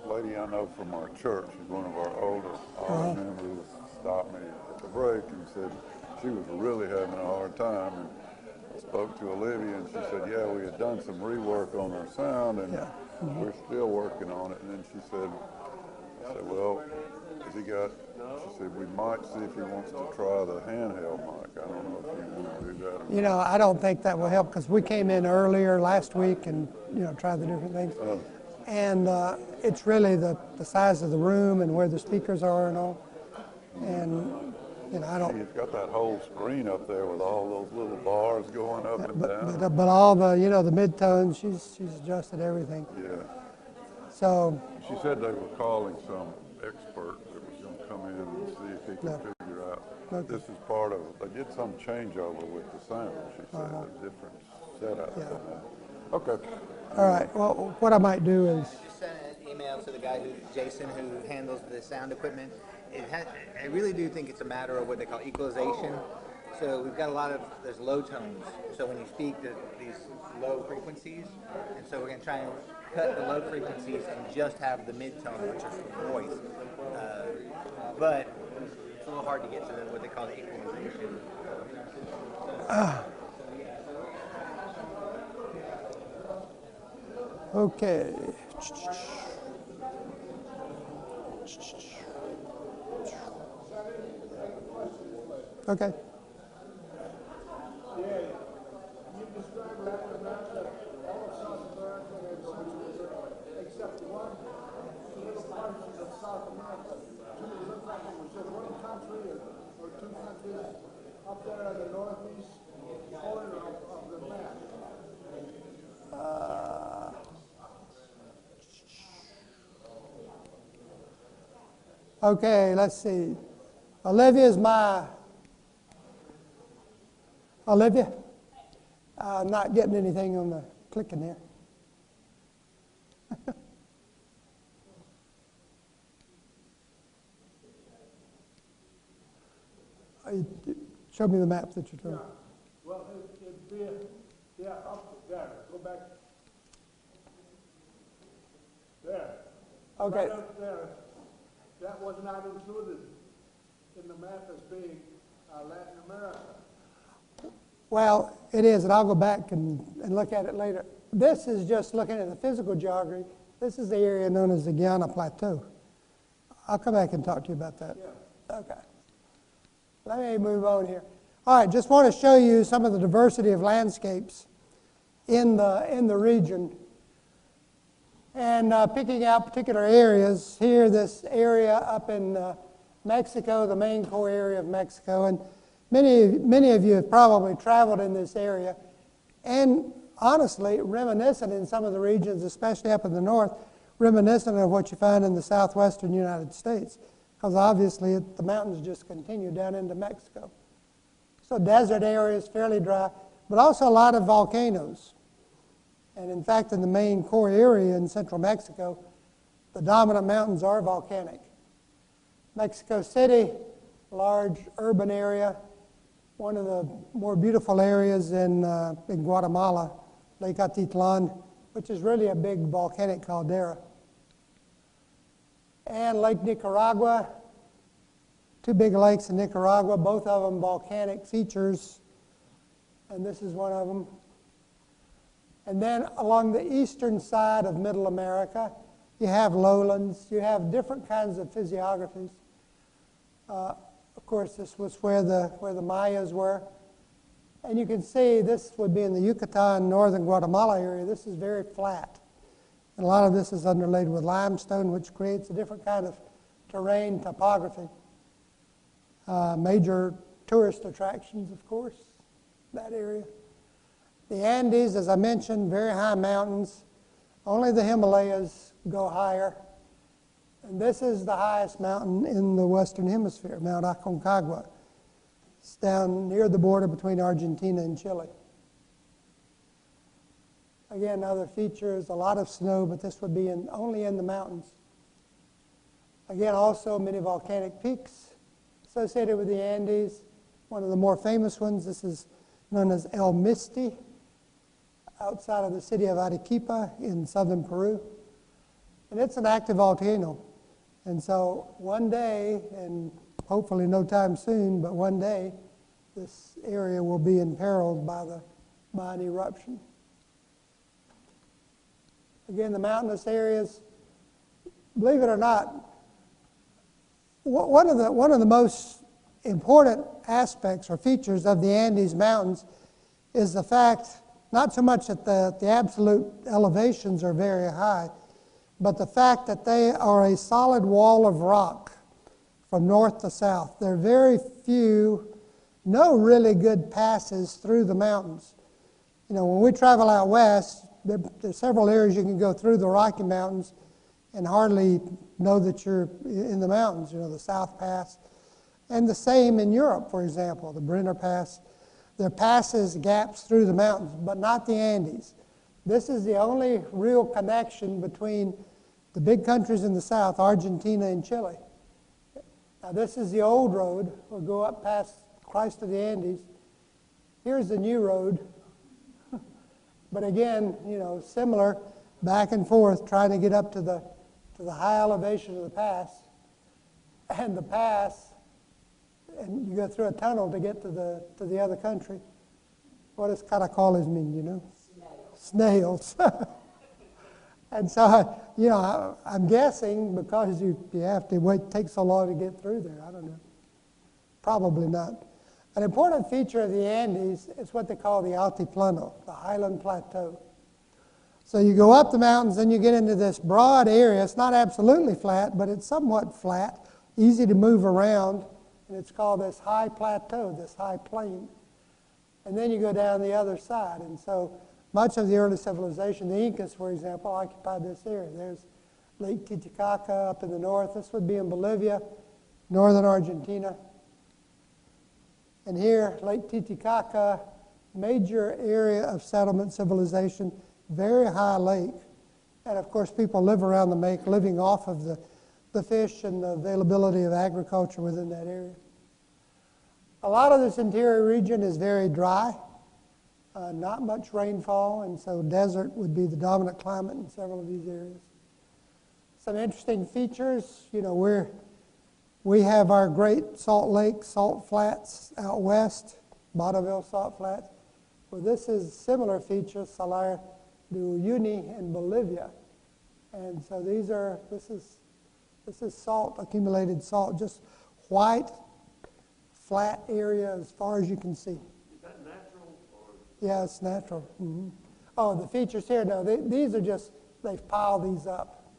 Lady I know from our church, she's one of our older members, stopped me at the break and said she was really having a hard time. And I spoke to Olivia and she said, yeah, we had done some rework on our sound and we're still working on it. And then she said, I said, well, has he got, she said, we might see if he wants to try the handheld mic. I don't know if you want to do that or not. you know, I don't think that will help because we came in earlier last week and, you know, tried the different things. And it's really the size of the room and where the speakers are and all. And, you know, I don't. He's got that whole screen up there with all those little bars going up and down. But all the, you know, the midtones, she's adjusted everything. Yeah. So, She said they were calling some expert that was going to come in and see if he could figure out. Okay. This is part of it. They did some changeover with the sound, she said, a different setup. Yeah. Okay. all right, well, what I might do is, Just sent an email to the guy Jason, who handles the sound equipment. I really do think it's a matter of what they call equalization. So we've got there's low tones. So when you speak, these low frequencies, and so we're going to try and cut the low frequencies and just have the mid-tone, which is voice. But it's a little hard to get to what they call the equalization. okay. Okay. Except one little portion of South America. It looked like it was just one country or two countries up there in the northeast corner of the map. Okay, let's see. Olivia, not getting anything on the clicking here. Show me the map that you're doing. Well, it'd be, up there, go back. There. Okay. Right up there. That was not included in the map as being Latin America. Well, it is, and I'll go back and look at it later. This is just looking at the physical geography. This is the area known as the Guyana Plateau. I'll come back and talk to you about that. Yeah. Okay. Let me move on here. All right, just want to show you some of the diversity of landscapes in the region. And picking out particular areas, here this area up in Mexico, the main core area of Mexico, and many of you have probably traveled in this area, and honestly, reminiscent in some of the regions, especially up in the north, reminiscent of what you find in the southwestern United States, because obviously the mountains just continue down into Mexico. So desert areas, fairly dry, but also a lot of volcanoes. And in fact, in the main core area in central Mexico, the dominant mountains are volcanic. Mexico City, large urban area, one of the more beautiful areas in Guatemala, Lake Atitlan, which is really a big volcanic caldera. And Lake Nicaragua, two big lakes in Nicaragua, both of them volcanic features, and this is one of them. And then along the eastern side of Middle America, you have lowlands, you have different kinds of physiographies. Of course, this was where the Mayas were. And you can see this would be in the Yucatan, northern Guatemala area. This is very flat. And a lot of this is underlaid with limestone, which creates a different kind of terrain topography. Major tourist attractions, of course, that area. The Andes, as I mentioned, very high mountains. Only the Himalayas go higher. And this is the highest mountain in the Western Hemisphere, Mount Aconcagua. It's down near the border between Argentina and Chile. Again, other features, a lot of snow, but this would be only in the mountains. Again, also many volcanic peaks associated with the Andes. One of the more famous ones, this is known as El Misti, outside of the city of Arequipa in southern Peru. And it's an active volcano. And so one day, and hopefully no time soon, but one day, this area will be imperiled by an eruption. Again, the mountainous areas, believe it or not, one of the most important aspects or features of the Andes Mountains is the fact, not so much that the absolute elevations are very high, but the fact that they are a solid wall of rock from north to south. There are very few, no really good passes through the mountains. You know, when we travel out west, there's several areas you can go through the Rocky Mountains and hardly know that you're in the mountains, you know, the South Pass. And the same in Europe, for example, the Brenner Pass. There are passes, gaps through the mountains, but not the Andes. This is the only real connection between the big countries in the south, Argentina and Chile. Now this is the old road. We'll go up past Christ of the Andes. Here's the new road. But again, you know, similar, back and forth, trying to get up to the high elevation of the pass. And the pass, and you go through a tunnel to get to the other country. What does caracoles mean, you know? Snails. And so, you know, I'm guessing because you have to wait, take so long to get through there. I don't know. Probably not. An important feature of the Andes is what they call the Altiplano, the highland plateau. So you go up the mountains, then you get into this broad area. It's not absolutely flat, but it's somewhat flat, easy to move around, and it's called this high plateau, this high plain. And then you go down the other side, and so much of the early civilization, the Incas, for example, occupied this area. There's Lake Titicaca up in the north. This would be in Bolivia, northern Argentina. And here, Lake Titicaca, major area of settlement civilization, very high lake. And of course, people live around the lake, living off of the fish and the availability of agriculture within that area. A lot of this interior region is very dry, not much rainfall, and so desert would be the dominant climate in several of these areas. Some interesting features, you know, we have our great Salt Lake, Salt Flats out west, Bonneville Salt Flats. Well, this is similar feature, Salar de Uyuni in Bolivia. And so this is salt, accumulated salt, just white, flat area as far as you can see. Is that natural or? Yeah, it's natural. Mm-hmm. Oh, the features here, no, these are just, they've piled these up.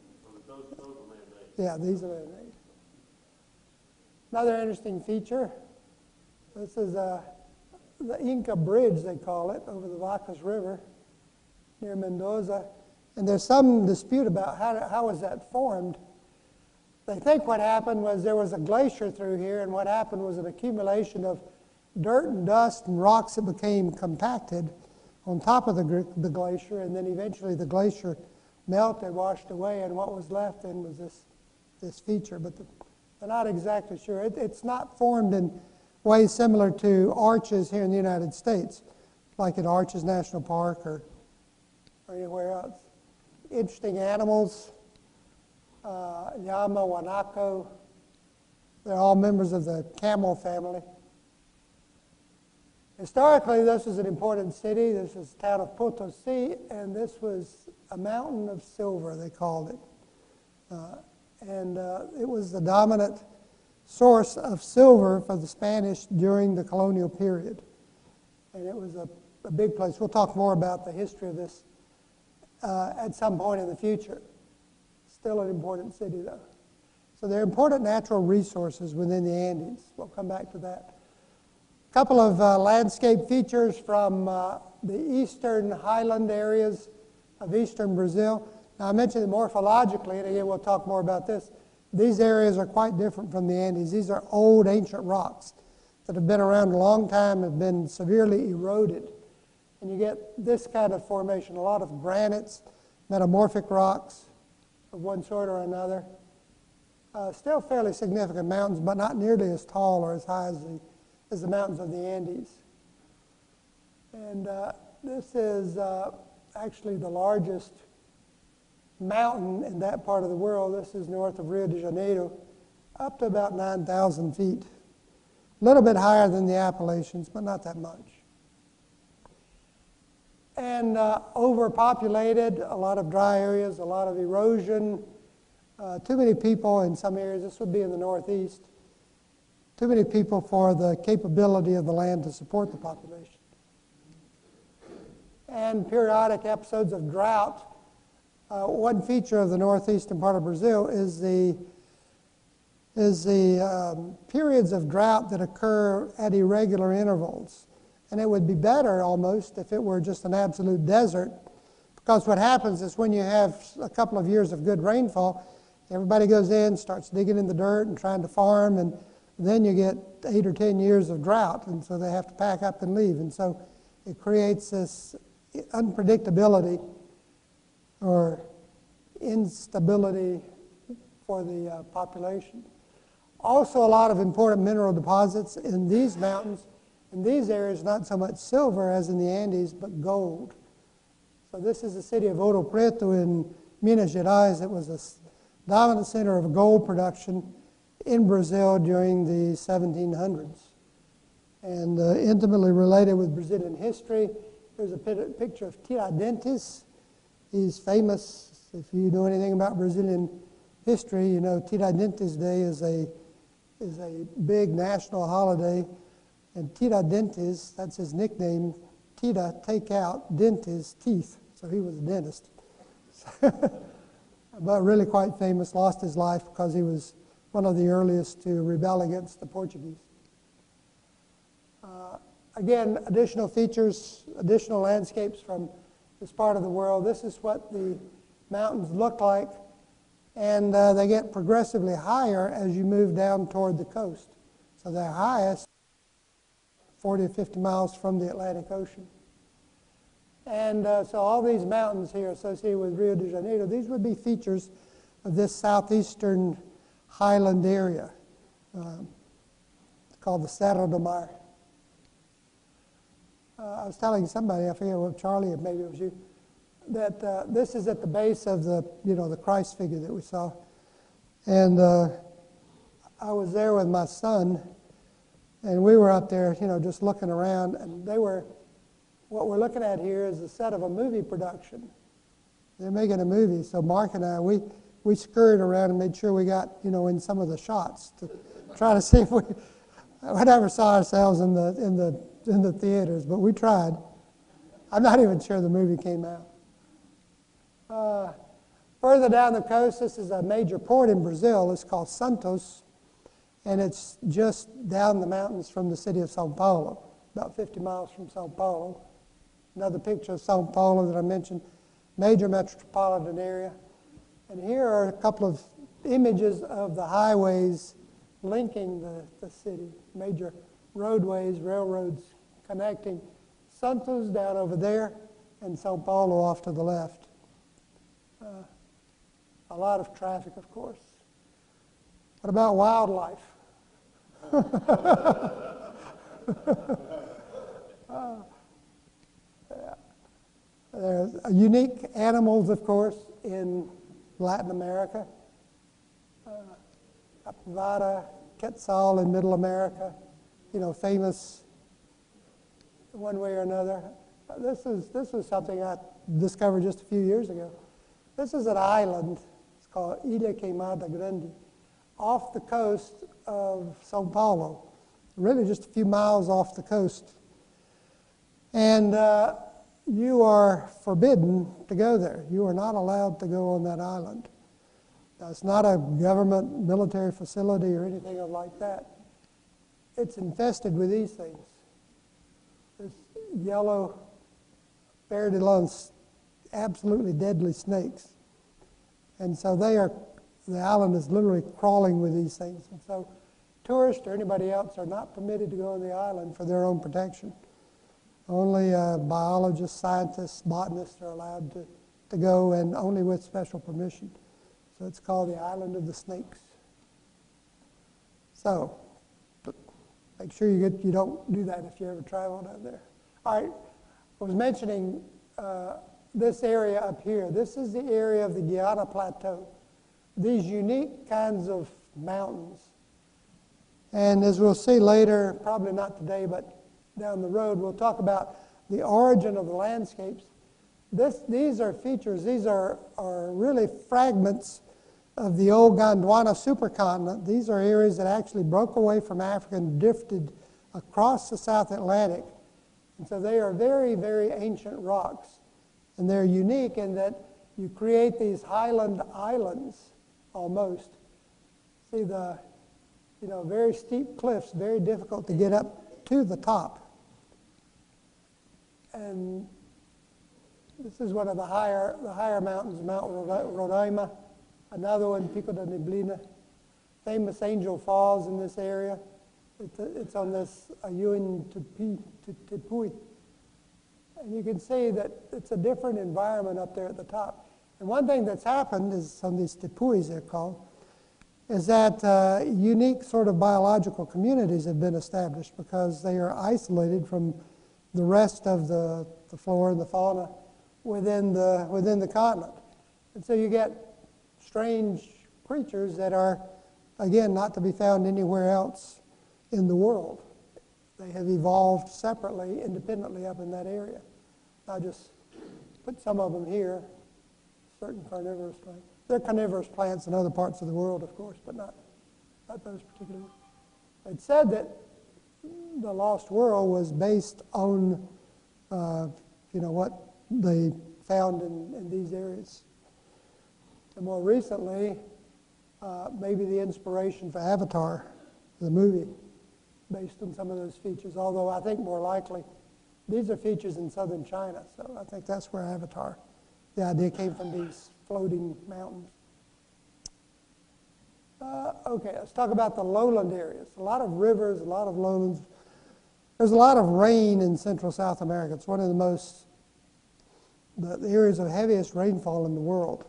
Those are man-made. Yeah, these are man-made. Another interesting feature, this is the Inca Bridge, they call it, over the Vacas River near Mendoza. And there's some dispute about how was that formed. They think what happened was there was a glacier through here, and what happened was an accumulation of dirt and dust and rocks that became compacted on top of the glacier, and then eventually the glacier melted, washed away, and what was left then was this feature. But they're not exactly sure. It's not formed in ways similar to arches here in the United States, like at Arches National Park or anywhere else. Interesting animals, llama, guanaco. They're all members of the camel family. Historically, this was an important city. This is the town of Potosi, and this was a mountain of silver, they called it. It was the dominant source of silver for the Spanish during the colonial period. And it was a big place. We'll talk more about the history of this at some point in the future. Still an important city, though. So there are important natural resources within the Andes. We'll come back to that. A couple of landscape features from the eastern highland areas of eastern Brazil. Now, I mentioned that morphologically, and again, we'll talk more about this. These areas are quite different from the Andes. These are old, ancient rocks that have been around a long time, have been severely eroded. And you get this kind of formation, a lot of granites, metamorphic rocks of one sort or another. Still fairly significant mountains, but not nearly as tall or as high as the mountains of the Andes. And this is actually the largest mountain in that part of the world. This is north of Rio de Janeiro, up to about 9,000 feet. A little bit higher than the Appalachians, but not that much. And overpopulated, a lot of dry areas, a lot of erosion, too many people in some areas. This would be in the northeast. Too many people for the capability of the land to support the population. And periodic episodes of drought. One feature of the northeastern part of Brazil is the periods of drought that occur at irregular intervals. And it would be better almost if it were just an absolute desert, because what happens is when you have a couple of years of good rainfall, everybody goes in, starts digging in the dirt and trying to farm, and then you get 8 or 10 years of drought, and so they have to pack up and leave. And so it creates this unpredictability or instability for the population. Also, a lot of important mineral deposits in these mountains. In these areas, not so much silver as in the Andes, but gold. So this is the city of Ouro Preto in Minas Gerais. It was a dominant center of gold production in Brazil during the 1700s. And intimately related with Brazilian history, here's a picture of Tiradentes. He's famous. If you know anything about Brazilian history, you know Tiradentes Day is a big national holiday. And Tiradentes, that's his nickname, Tira, take out, dentes, teeth. So he was a dentist. But really quite famous, lost his life because he was one of the earliest to rebel against the Portuguese. Again, additional features, additional landscapes from this part of the world. This is what the mountains look like, and they get progressively higher as you move down toward the coast. So they're highest 40 or 50 miles from the Atlantic Ocean. And so all these mountains here associated with Rio de Janeiro, these would be features of this southeastern highland area. It's called the Cerro do Mar. I was telling somebody, I forget what, Charlie, or maybe it was you, that this is at the base of the Christ figure that we saw. And I was there with my son, and we were up there, just looking around, and they were what we're looking at here is the set of a movie production. They're making a movie, so Mark and I, we scurried around and made sure we got, in some of the shots to try to see if we never saw ourselves in the theaters, but we tried. I'm not even sure the movie came out. Further down the coast, this is a major port in Brazil. It's called Santos, and it's just down the mountains from the city of São Paulo, about 50 miles from São Paulo. Another picture of São Paulo that I mentioned, major metropolitan area. And here are a couple of images of the highways linking the city, major roadways, railroads connecting Santos down over there and São Paulo off to the left. A lot of traffic, of course. What about wildlife? There's unique animals, of course, in Latin America. Capivara, Quetzal in Middle America, famous one way or another. This is something I discovered just a few years ago. This is an island. It's called Ilha Queimada Grande, off the coast of São Paulo, really just a few miles off the coast. And you are forbidden to go there. You are not allowed to go on that island. Now, it's not a government military facility or anything like that. It's infested with these things. This yellow fer de lance, absolutely deadly snakes. And so the island is literally crawling with these things. And so tourists or anybody else are not permitted to go on the island for their own protection. Only biologists, scientists, botanists are allowed to go, and only with special permission. So it's called the Island of the Snakes. So make sure you don't do that if you ever travel down there. All right, I was mentioning this area up here. This is the area of the Guiana Plateau. These unique kinds of mountains. And as we'll see later, probably not today, but down the road, we'll talk about the origin of the landscapes. These are features, these are really fragments of the old Gondwana supercontinent. These are areas that actually broke away from Africa and drifted across the South Atlantic. And so they are very, very ancient rocks. And they're unique in that you create these highland islands, almost. See the, very steep cliffs, very difficult to get up to the top. And this is one of the higher mountains, Mount Roraima. Another one, Pico da Neblina. Famous Angel Falls in this area. It's on this Ayuin Tupui. And you can see that it's a different environment up there at the top. And one thing that's happened is, on these tepuis they're called, is that unique sort of biological communities have been established because they are isolated from the rest of the flora and the fauna within the continent. And so you get strange creatures that are, again, not to be found anywhere else in the world. They have evolved separately, independently up in that area. I just put some of them here, certain carnivorous plants. They're carnivorous plants in other parts of the world, of course, but not those particular ones. It's said that the Lost World was based on, what they found in these areas. And more recently, maybe the inspiration for Avatar, the movie, based on some of those features, although I think more likely these are features in southern China, so I think that's where Avatar, the idea came from, these floating mountains. Okay, let's talk about the lowland areas. A lot of rivers, a lot of lowlands. There's a lot of rain in Central South America. It's one of the areas of heaviest rainfall in the world.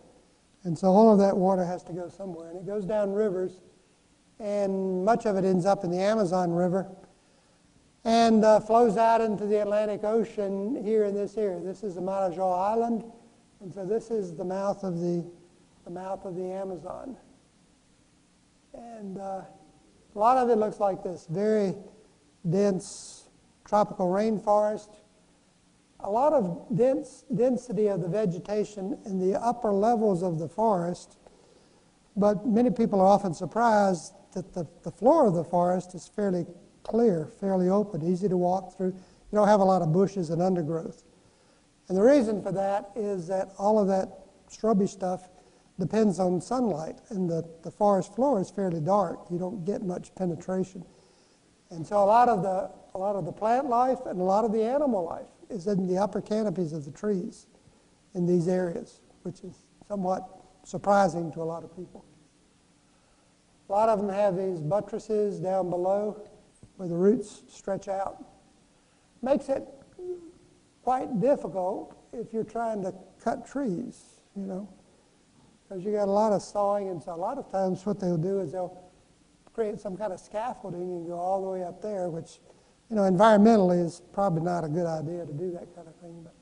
And so all of that water has to go somewhere. And it goes down rivers, and much of it ends up in the Amazon River and flows out into the Atlantic Ocean here in this area. This is the Marajó Island, and so this is the mouth of the Amazon. And a lot of it looks like this, very dense tropical rainforest. a lot of density of the vegetation in the upper levels of the forest, but many people are often surprised that the floor of the forest is fairly clear, fairly open, easy to walk through. You don't have a lot of bushes and undergrowth. And the reason for that is that all of that shrubby stuff depends on sunlight, and the forest floor is fairly dark. You don't get much penetration. And so a lot of the plant life and a lot of the animal life is in the upper canopies of the trees in these areas, which is somewhat surprising to a lot of people. A lot of them have these buttresses down below where the roots stretch out. Makes it quite difficult if you're trying to cut trees, you know, because you got a lot of sawing, and so a lot of times what they'll do is they'll create some kind of scaffolding and go all the way up there, which, you know, environmentally is probably not a good idea to do that kind of thing. But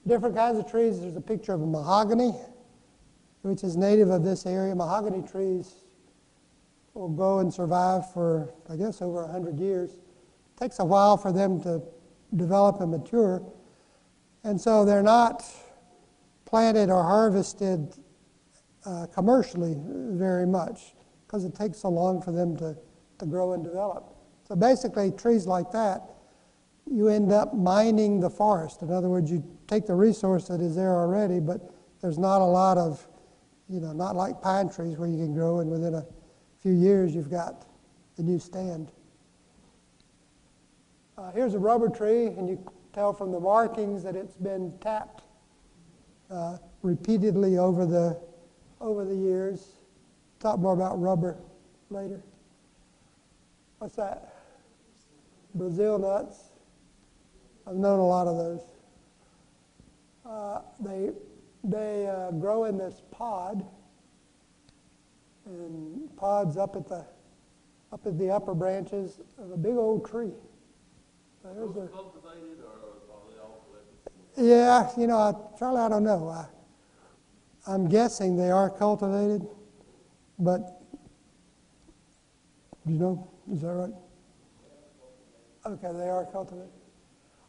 different kinds of trees. There's a picture of a mahogany, which is native of this area. Mahogany trees will grow and survive for, I guess, over 100 years. It takes a while for them to develop and mature, and so they're not planted or harvested commercially very much because it takes so long for them to grow and develop. So basically, trees like that, you end up mining the forest. In other words, you take the resource that is there already, but there's not a lot of, you know, not like pine trees where you can grow and within a few years you've got the new stand. Here's a rubber tree, and you tell from the markings that it's been tapped repeatedly over the years. Talk more about rubber later. What's that? Brazil nuts. I've known a lot of those. They grow in this pod, and pods up at the upper branches of a big old tree. So Are those cultivated or are they all collected? Yeah, you know, Charlie, I don't know. I'm guessing they are cultivated, but you know, is that right? Okay, they are cultivated.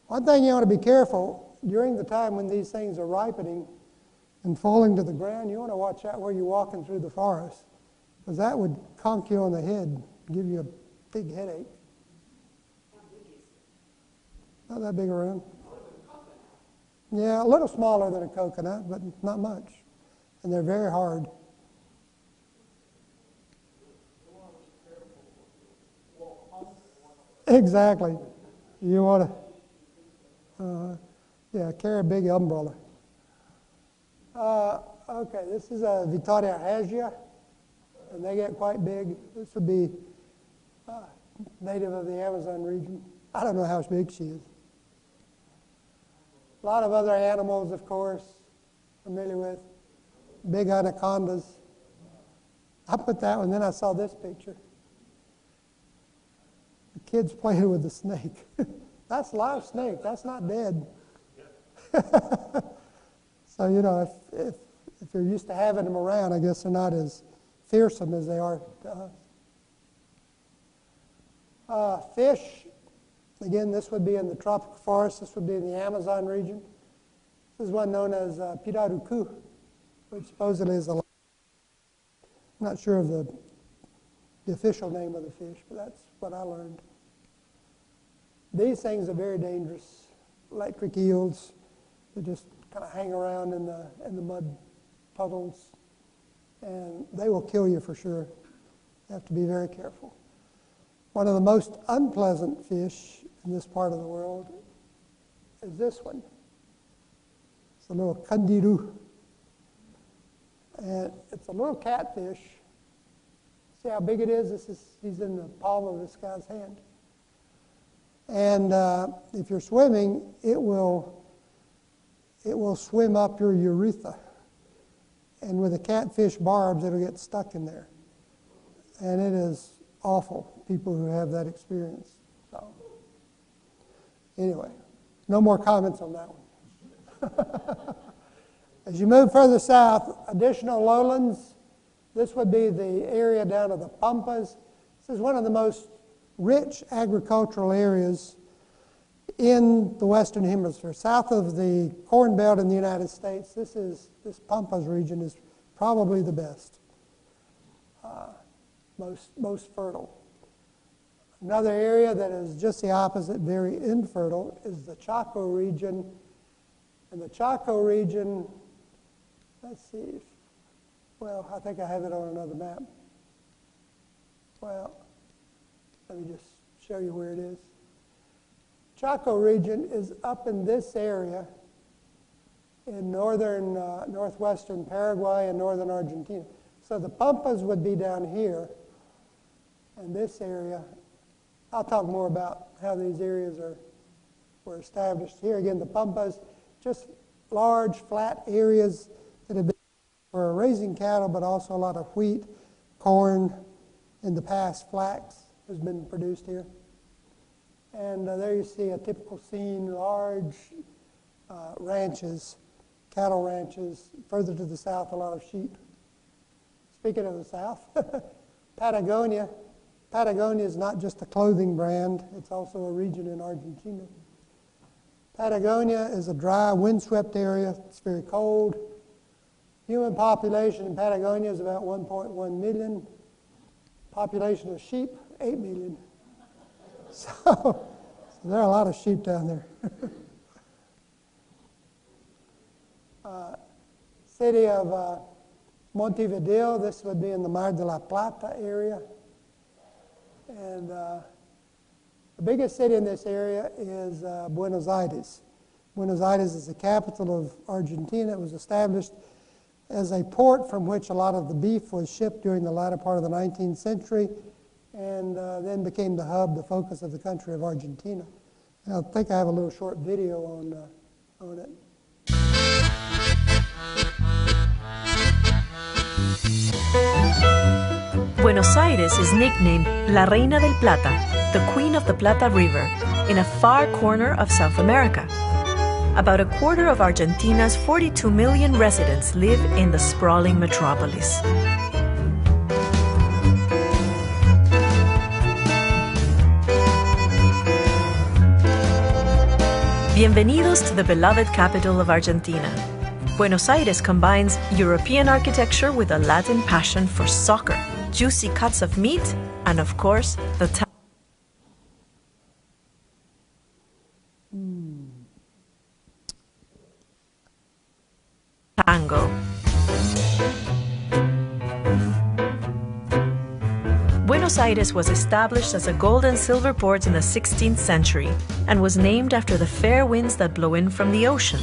One thing you ought to be careful, during the time when these things are ripening and falling to the ground, you want to watch out where you're walking through the forest, because that would conk you on the head, give you a big headache. Not that big around. Yeah, a little smaller than a coconut, but not much. And they're very hard. Exactly. You want to, carry a big umbrella. Okay, this is a Vitoria Hagia, and they get quite big. This would be native of the Amazon region. I don't know how big she is. A lot of other animals, of course, familiar with. Big anacondas. I put that one, then I saw this picture. The kids playing with the snake. That's a live snake. That's not dead. So, you know, if you're used to having them around, I guess they're not as fearsome as they are to us. Fish. Again, this would be in the tropical forest. This would be in the Amazon region. This is one known as pirarucu, which supposedly is I'm not sure of the official name of the fish, but that's what I learned. These things are very dangerous. Electric eels, they just kind of hang around in the mud puddles, and they will kill you for sure. You have to be very careful. One of the most unpleasant fish in this part of the world is this one. It's a little kandiru. And it's a little catfish. See how big it is? He's in the palm of this guy's hand. And if you're swimming, it will swim up your urethra. And with the catfish barbs, it'll get stuck in there. And it is awful, people who have that experience. So, anyway, no more comments on that one. As you move further south, additional lowlands, this would be the area down to the Pampas. This is one of the most rich agricultural areas in the Western Hemisphere. South of the Corn Belt in the United States, this Pampas region is probably the best, most fertile. Another area that is just the opposite, very infertile, is the Chaco region. And the Chaco region, let's see, I think I have it on another map. Well, let me just show you where it is. Chaco region is up in this area in northwestern Paraguay and northern Argentina. So the Pampas would be down here, and this area. I'll talk more about how these areas were established. Here again, the Pampas, just large, flat areas that have been for raising cattle, but also a lot of wheat, corn, in the past flax has been produced here. And there you see a typical scene, large ranches, cattle ranches. Further to the south, a lot of sheep. Speaking of the south, Patagonia. Patagonia is not just a clothing brand, it's also a region in Argentina. Patagonia is a dry, windswept area. It's very cold. Human population in Patagonia is about 1.1 million. Population of sheep, 8 million. So there are a lot of sheep down there. City of Montevideo, this would be in the Mar de la Plata area. And the biggest city in this area is Buenos Aires. Buenos Aires is the capital of Argentina. It was established as a port from which a lot of the beef was shipped during the latter part of the 19th century, and then became the hub, the focus of the country of Argentina. And I think I have a little short video on it. Buenos Aires is nicknamed La Reina del Plata, the Queen of the Plata River, in a far corner of South America. About a quarter of Argentina's 42 million residents live in the sprawling metropolis. Bienvenidos to the beloved capital of Argentina. Buenos Aires combines European architecture with a Latin passion for soccer, juicy cuts of meat, and of course, the tango. Buenos Aires was established as a gold and silver port in the 16th century and was named after the fair winds that blow in from the ocean.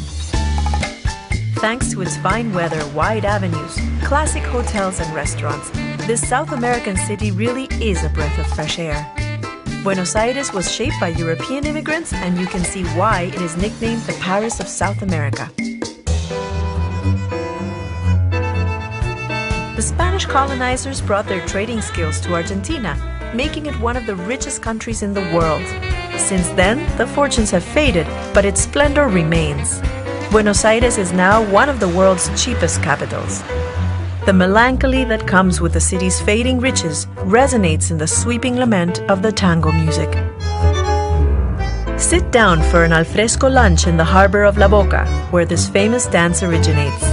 Thanks to its fine weather, wide avenues, classic hotels and restaurants, this South American city really is a breath of fresh air. Buenos Aires was shaped by European immigrants, and you can see why it is nicknamed the Paris of South America. The Spanish colonizers brought their trading skills to Argentina, making it one of the richest countries in the world. Since then, the fortunes have faded, but its splendor remains. Buenos Aires is now one of the world's cheapest capitals. The melancholy that comes with the city's fading riches resonates in the sweeping lament of the tango music. Sit down for an alfresco lunch in the harbor of La Boca, where this famous dance originates.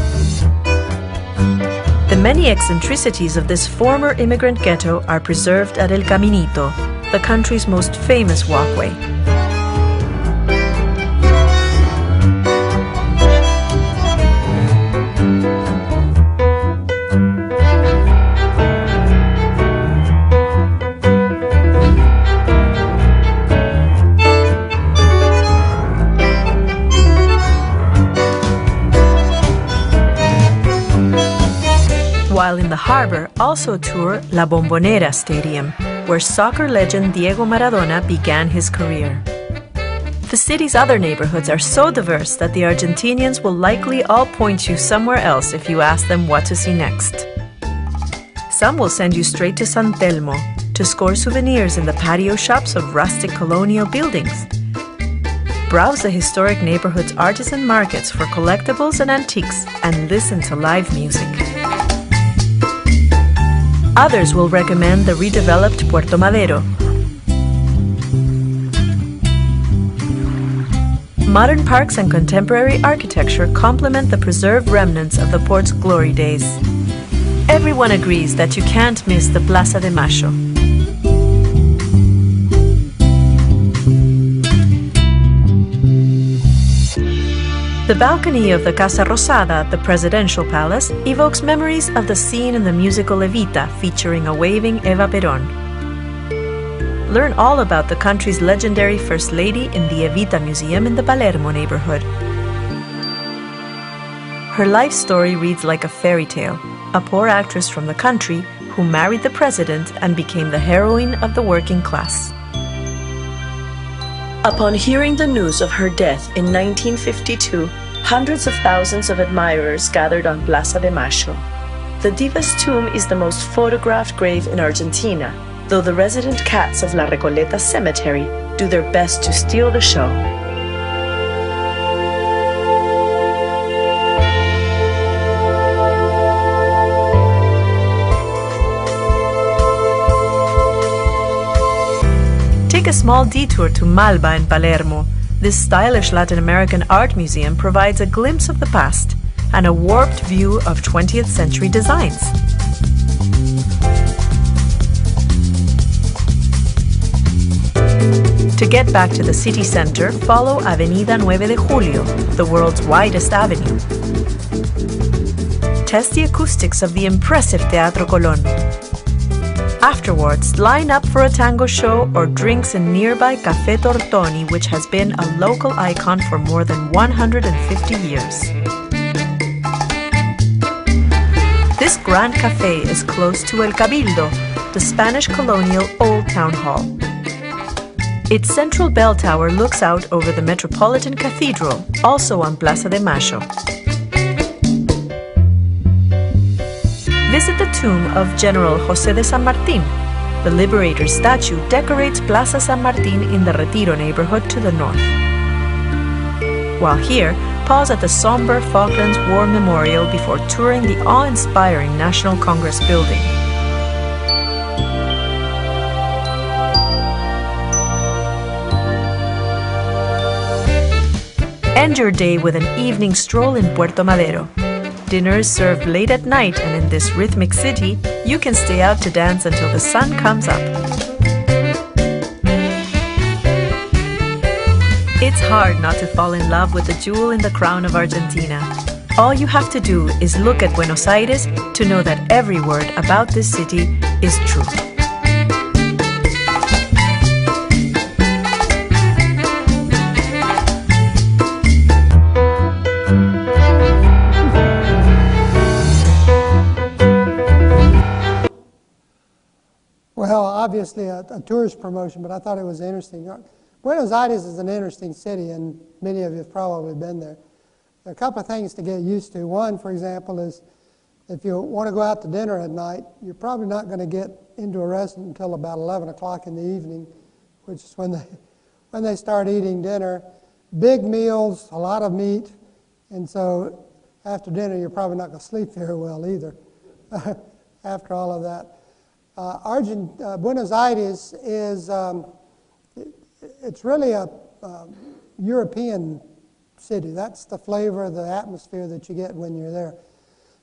The many eccentricities of this former immigrant ghetto are preserved at El Caminito, the country's most famous walkway. While in the harbor, also tour La Bombonera Stadium, where soccer legend Diego Maradona began his career. The city's other neighborhoods are so diverse that the Argentinians will likely all point you somewhere else if you ask them what to see next. Some will send you straight to San Telmo to score souvenirs in the patio shops of rustic colonial buildings. Browse the historic neighborhood's artisan markets for collectibles and antiques, and listen to live music. Others will recommend the redeveloped Puerto Madero. Modern parks and contemporary architecture complement the preserved remnants of the port's glory days. Everyone agrees that you can't miss the Plaza de Mayo. The balcony of the Casa Rosada, the presidential palace, evokes memories of the scene in the musical Evita featuring a waving Eva Perón. Learn all about the country's legendary First Lady in the Evita Museum in the Palermo neighborhood. Her life story reads like a fairy tale, a poor actress from the country who married the president and became the heroine of the working class. Upon hearing the news of her death in 1952, hundreds of thousands of admirers gathered on Plaza de Mayo. The diva's tomb is the most photographed grave in Argentina, though the resident cats of La Recoleta Cemetery do their best to steal the show. Take a small detour to Malba in Palermo. This stylish Latin American art museum provides a glimpse of the past and a warped view of 20th century designs. To get back to the city center, follow Avenida 9 de Julio, the world's widest avenue. Test the acoustics of the impressive Teatro Colón. Afterwards, line up for a tango show or drinks in nearby Café Tortoni, which has been a local icon for more than 150 years. This grand café is close to El Cabildo, the Spanish colonial Old Town Hall. Its central bell tower looks out over the Metropolitan Cathedral, also on Plaza de Mayo. Visit the tomb of General José de San Martín. The Liberator's statue decorates Plaza San Martín in the Retiro neighborhood to the north. While here, pause at the somber Falklands War Memorial before touring the awe-inspiring National Congress building. End your day with an evening stroll in Puerto Madero. Dinner is served late at night, and in this rhythmic city, you can stay out to dance until the sun comes up. It's hard not to fall in love with the jewel in the crown of Argentina. All you have to do is look at Buenos Aires to know that every word about this city is true. Well, obviously a tourist promotion, but I thought it was interesting. Buenos Aires is an interesting city, and many of you have probably been there. There are a couple of things to get used to. One, for example, is if you want to go out to dinner at night, you're probably not going to get into a restaurant until about 11 o'clock in the evening, which is when they start eating dinner. Big meals, a lot of meat, and so after dinner you're probably not going to sleep very well either after all of that. Buenos Aires is it's really a European city. That's the flavor, the atmosphere that you get when you're there.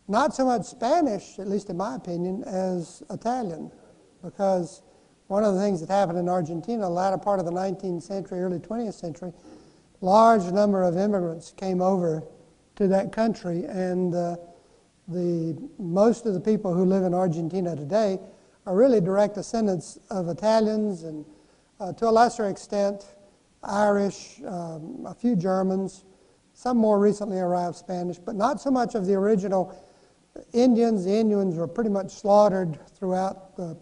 Not so much Spanish, at least in my opinion, as Italian, because one of the things that happened in Argentina, the latter part of the 19th century, early 20th century, large number of immigrants came over to that country, and most of the people who live in Argentina today are really direct descendants of Italians and, to a lesser extent, Irish, a few Germans, some more recently arrived Spanish, but not so much of the original Indians. The Indians were pretty much slaughtered throughout the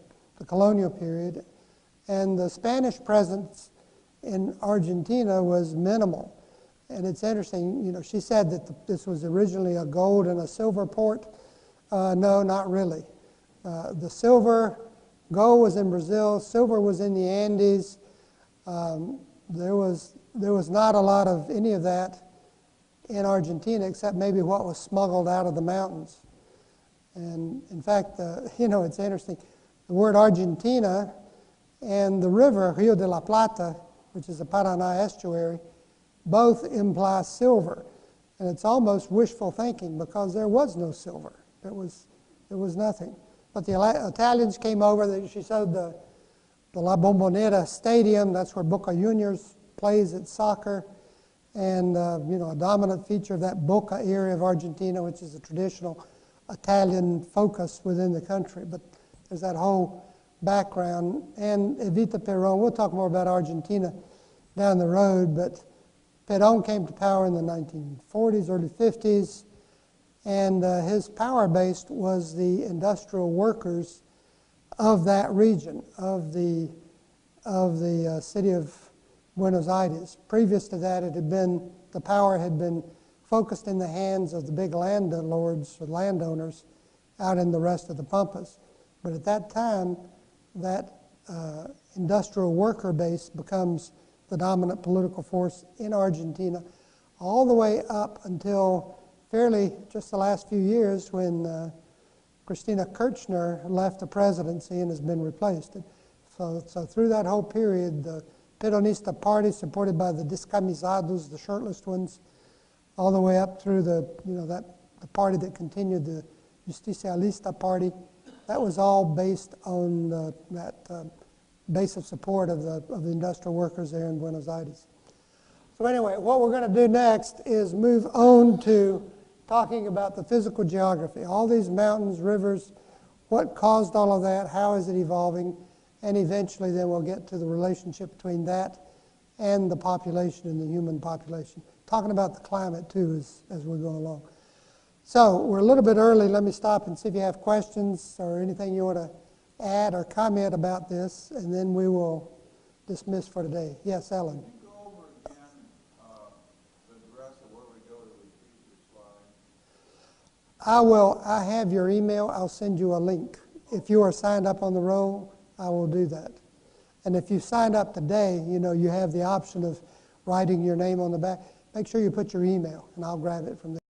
colonial period, and the Spanish presence in Argentina was minimal. And it's interesting, you know, she said that this was originally a gold and a silver port. No, not really. Gold was in Brazil, silver was in the Andes. There was not a lot of any of that in Argentina, except maybe what was smuggled out of the mountains. And in fact, you know, it's interesting. The word Argentina and the river Rio de la Plata, which is the Paraná estuary, both imply silver. And it's almost wishful thinking because there was no silver. It was nothing. But the Italians came over. She showed the La Bombonera Stadium. That's where Boca Juniors plays its soccer. And, a dominant feature of that Boca area of Argentina, which is a traditional Italian focus within the country. But there's that whole background. And Evita Perón, we'll talk more about Argentina down the road, but Perón came to power in the 1940s, early 50s, and his power base was the industrial workers of that region, of the city of Buenos Aires. Previous to that, the power had been focused in the hands of the big landlords or landowners out in the rest of the Pampas. But at that time, that industrial worker base becomes the dominant political force in Argentina, all the way up until fairly just the last few years when Cristina Kirchner left the presidency and has been replaced. So through that whole period, the Peronista party, supported by the Descamisados, the shirtless ones, all the way up through the party that continued, the Justicialista party, that was all based on that base of support of the industrial workers there in Buenos Aires. So anyway, what we're going to do next is move on to talking about the physical geography. All these mountains, rivers, what caused all of that, how is it evolving, and eventually then we'll get to the relationship between that and the population and the human population. Talking about the climate too as we go along. So we're a little bit early. Let me stop and see if you have questions or anything you want to add or comment about this, and then we will dismiss for today. Yes, Ellen. Can you go over again the address of where we go to retrieve your slide? I will. I have your email. I'll send you a link. If you are signed up on the roll, I will do that. And if you signed up today, you have the option of writing your name on the back. Make sure you put your email, and I'll grab it from there.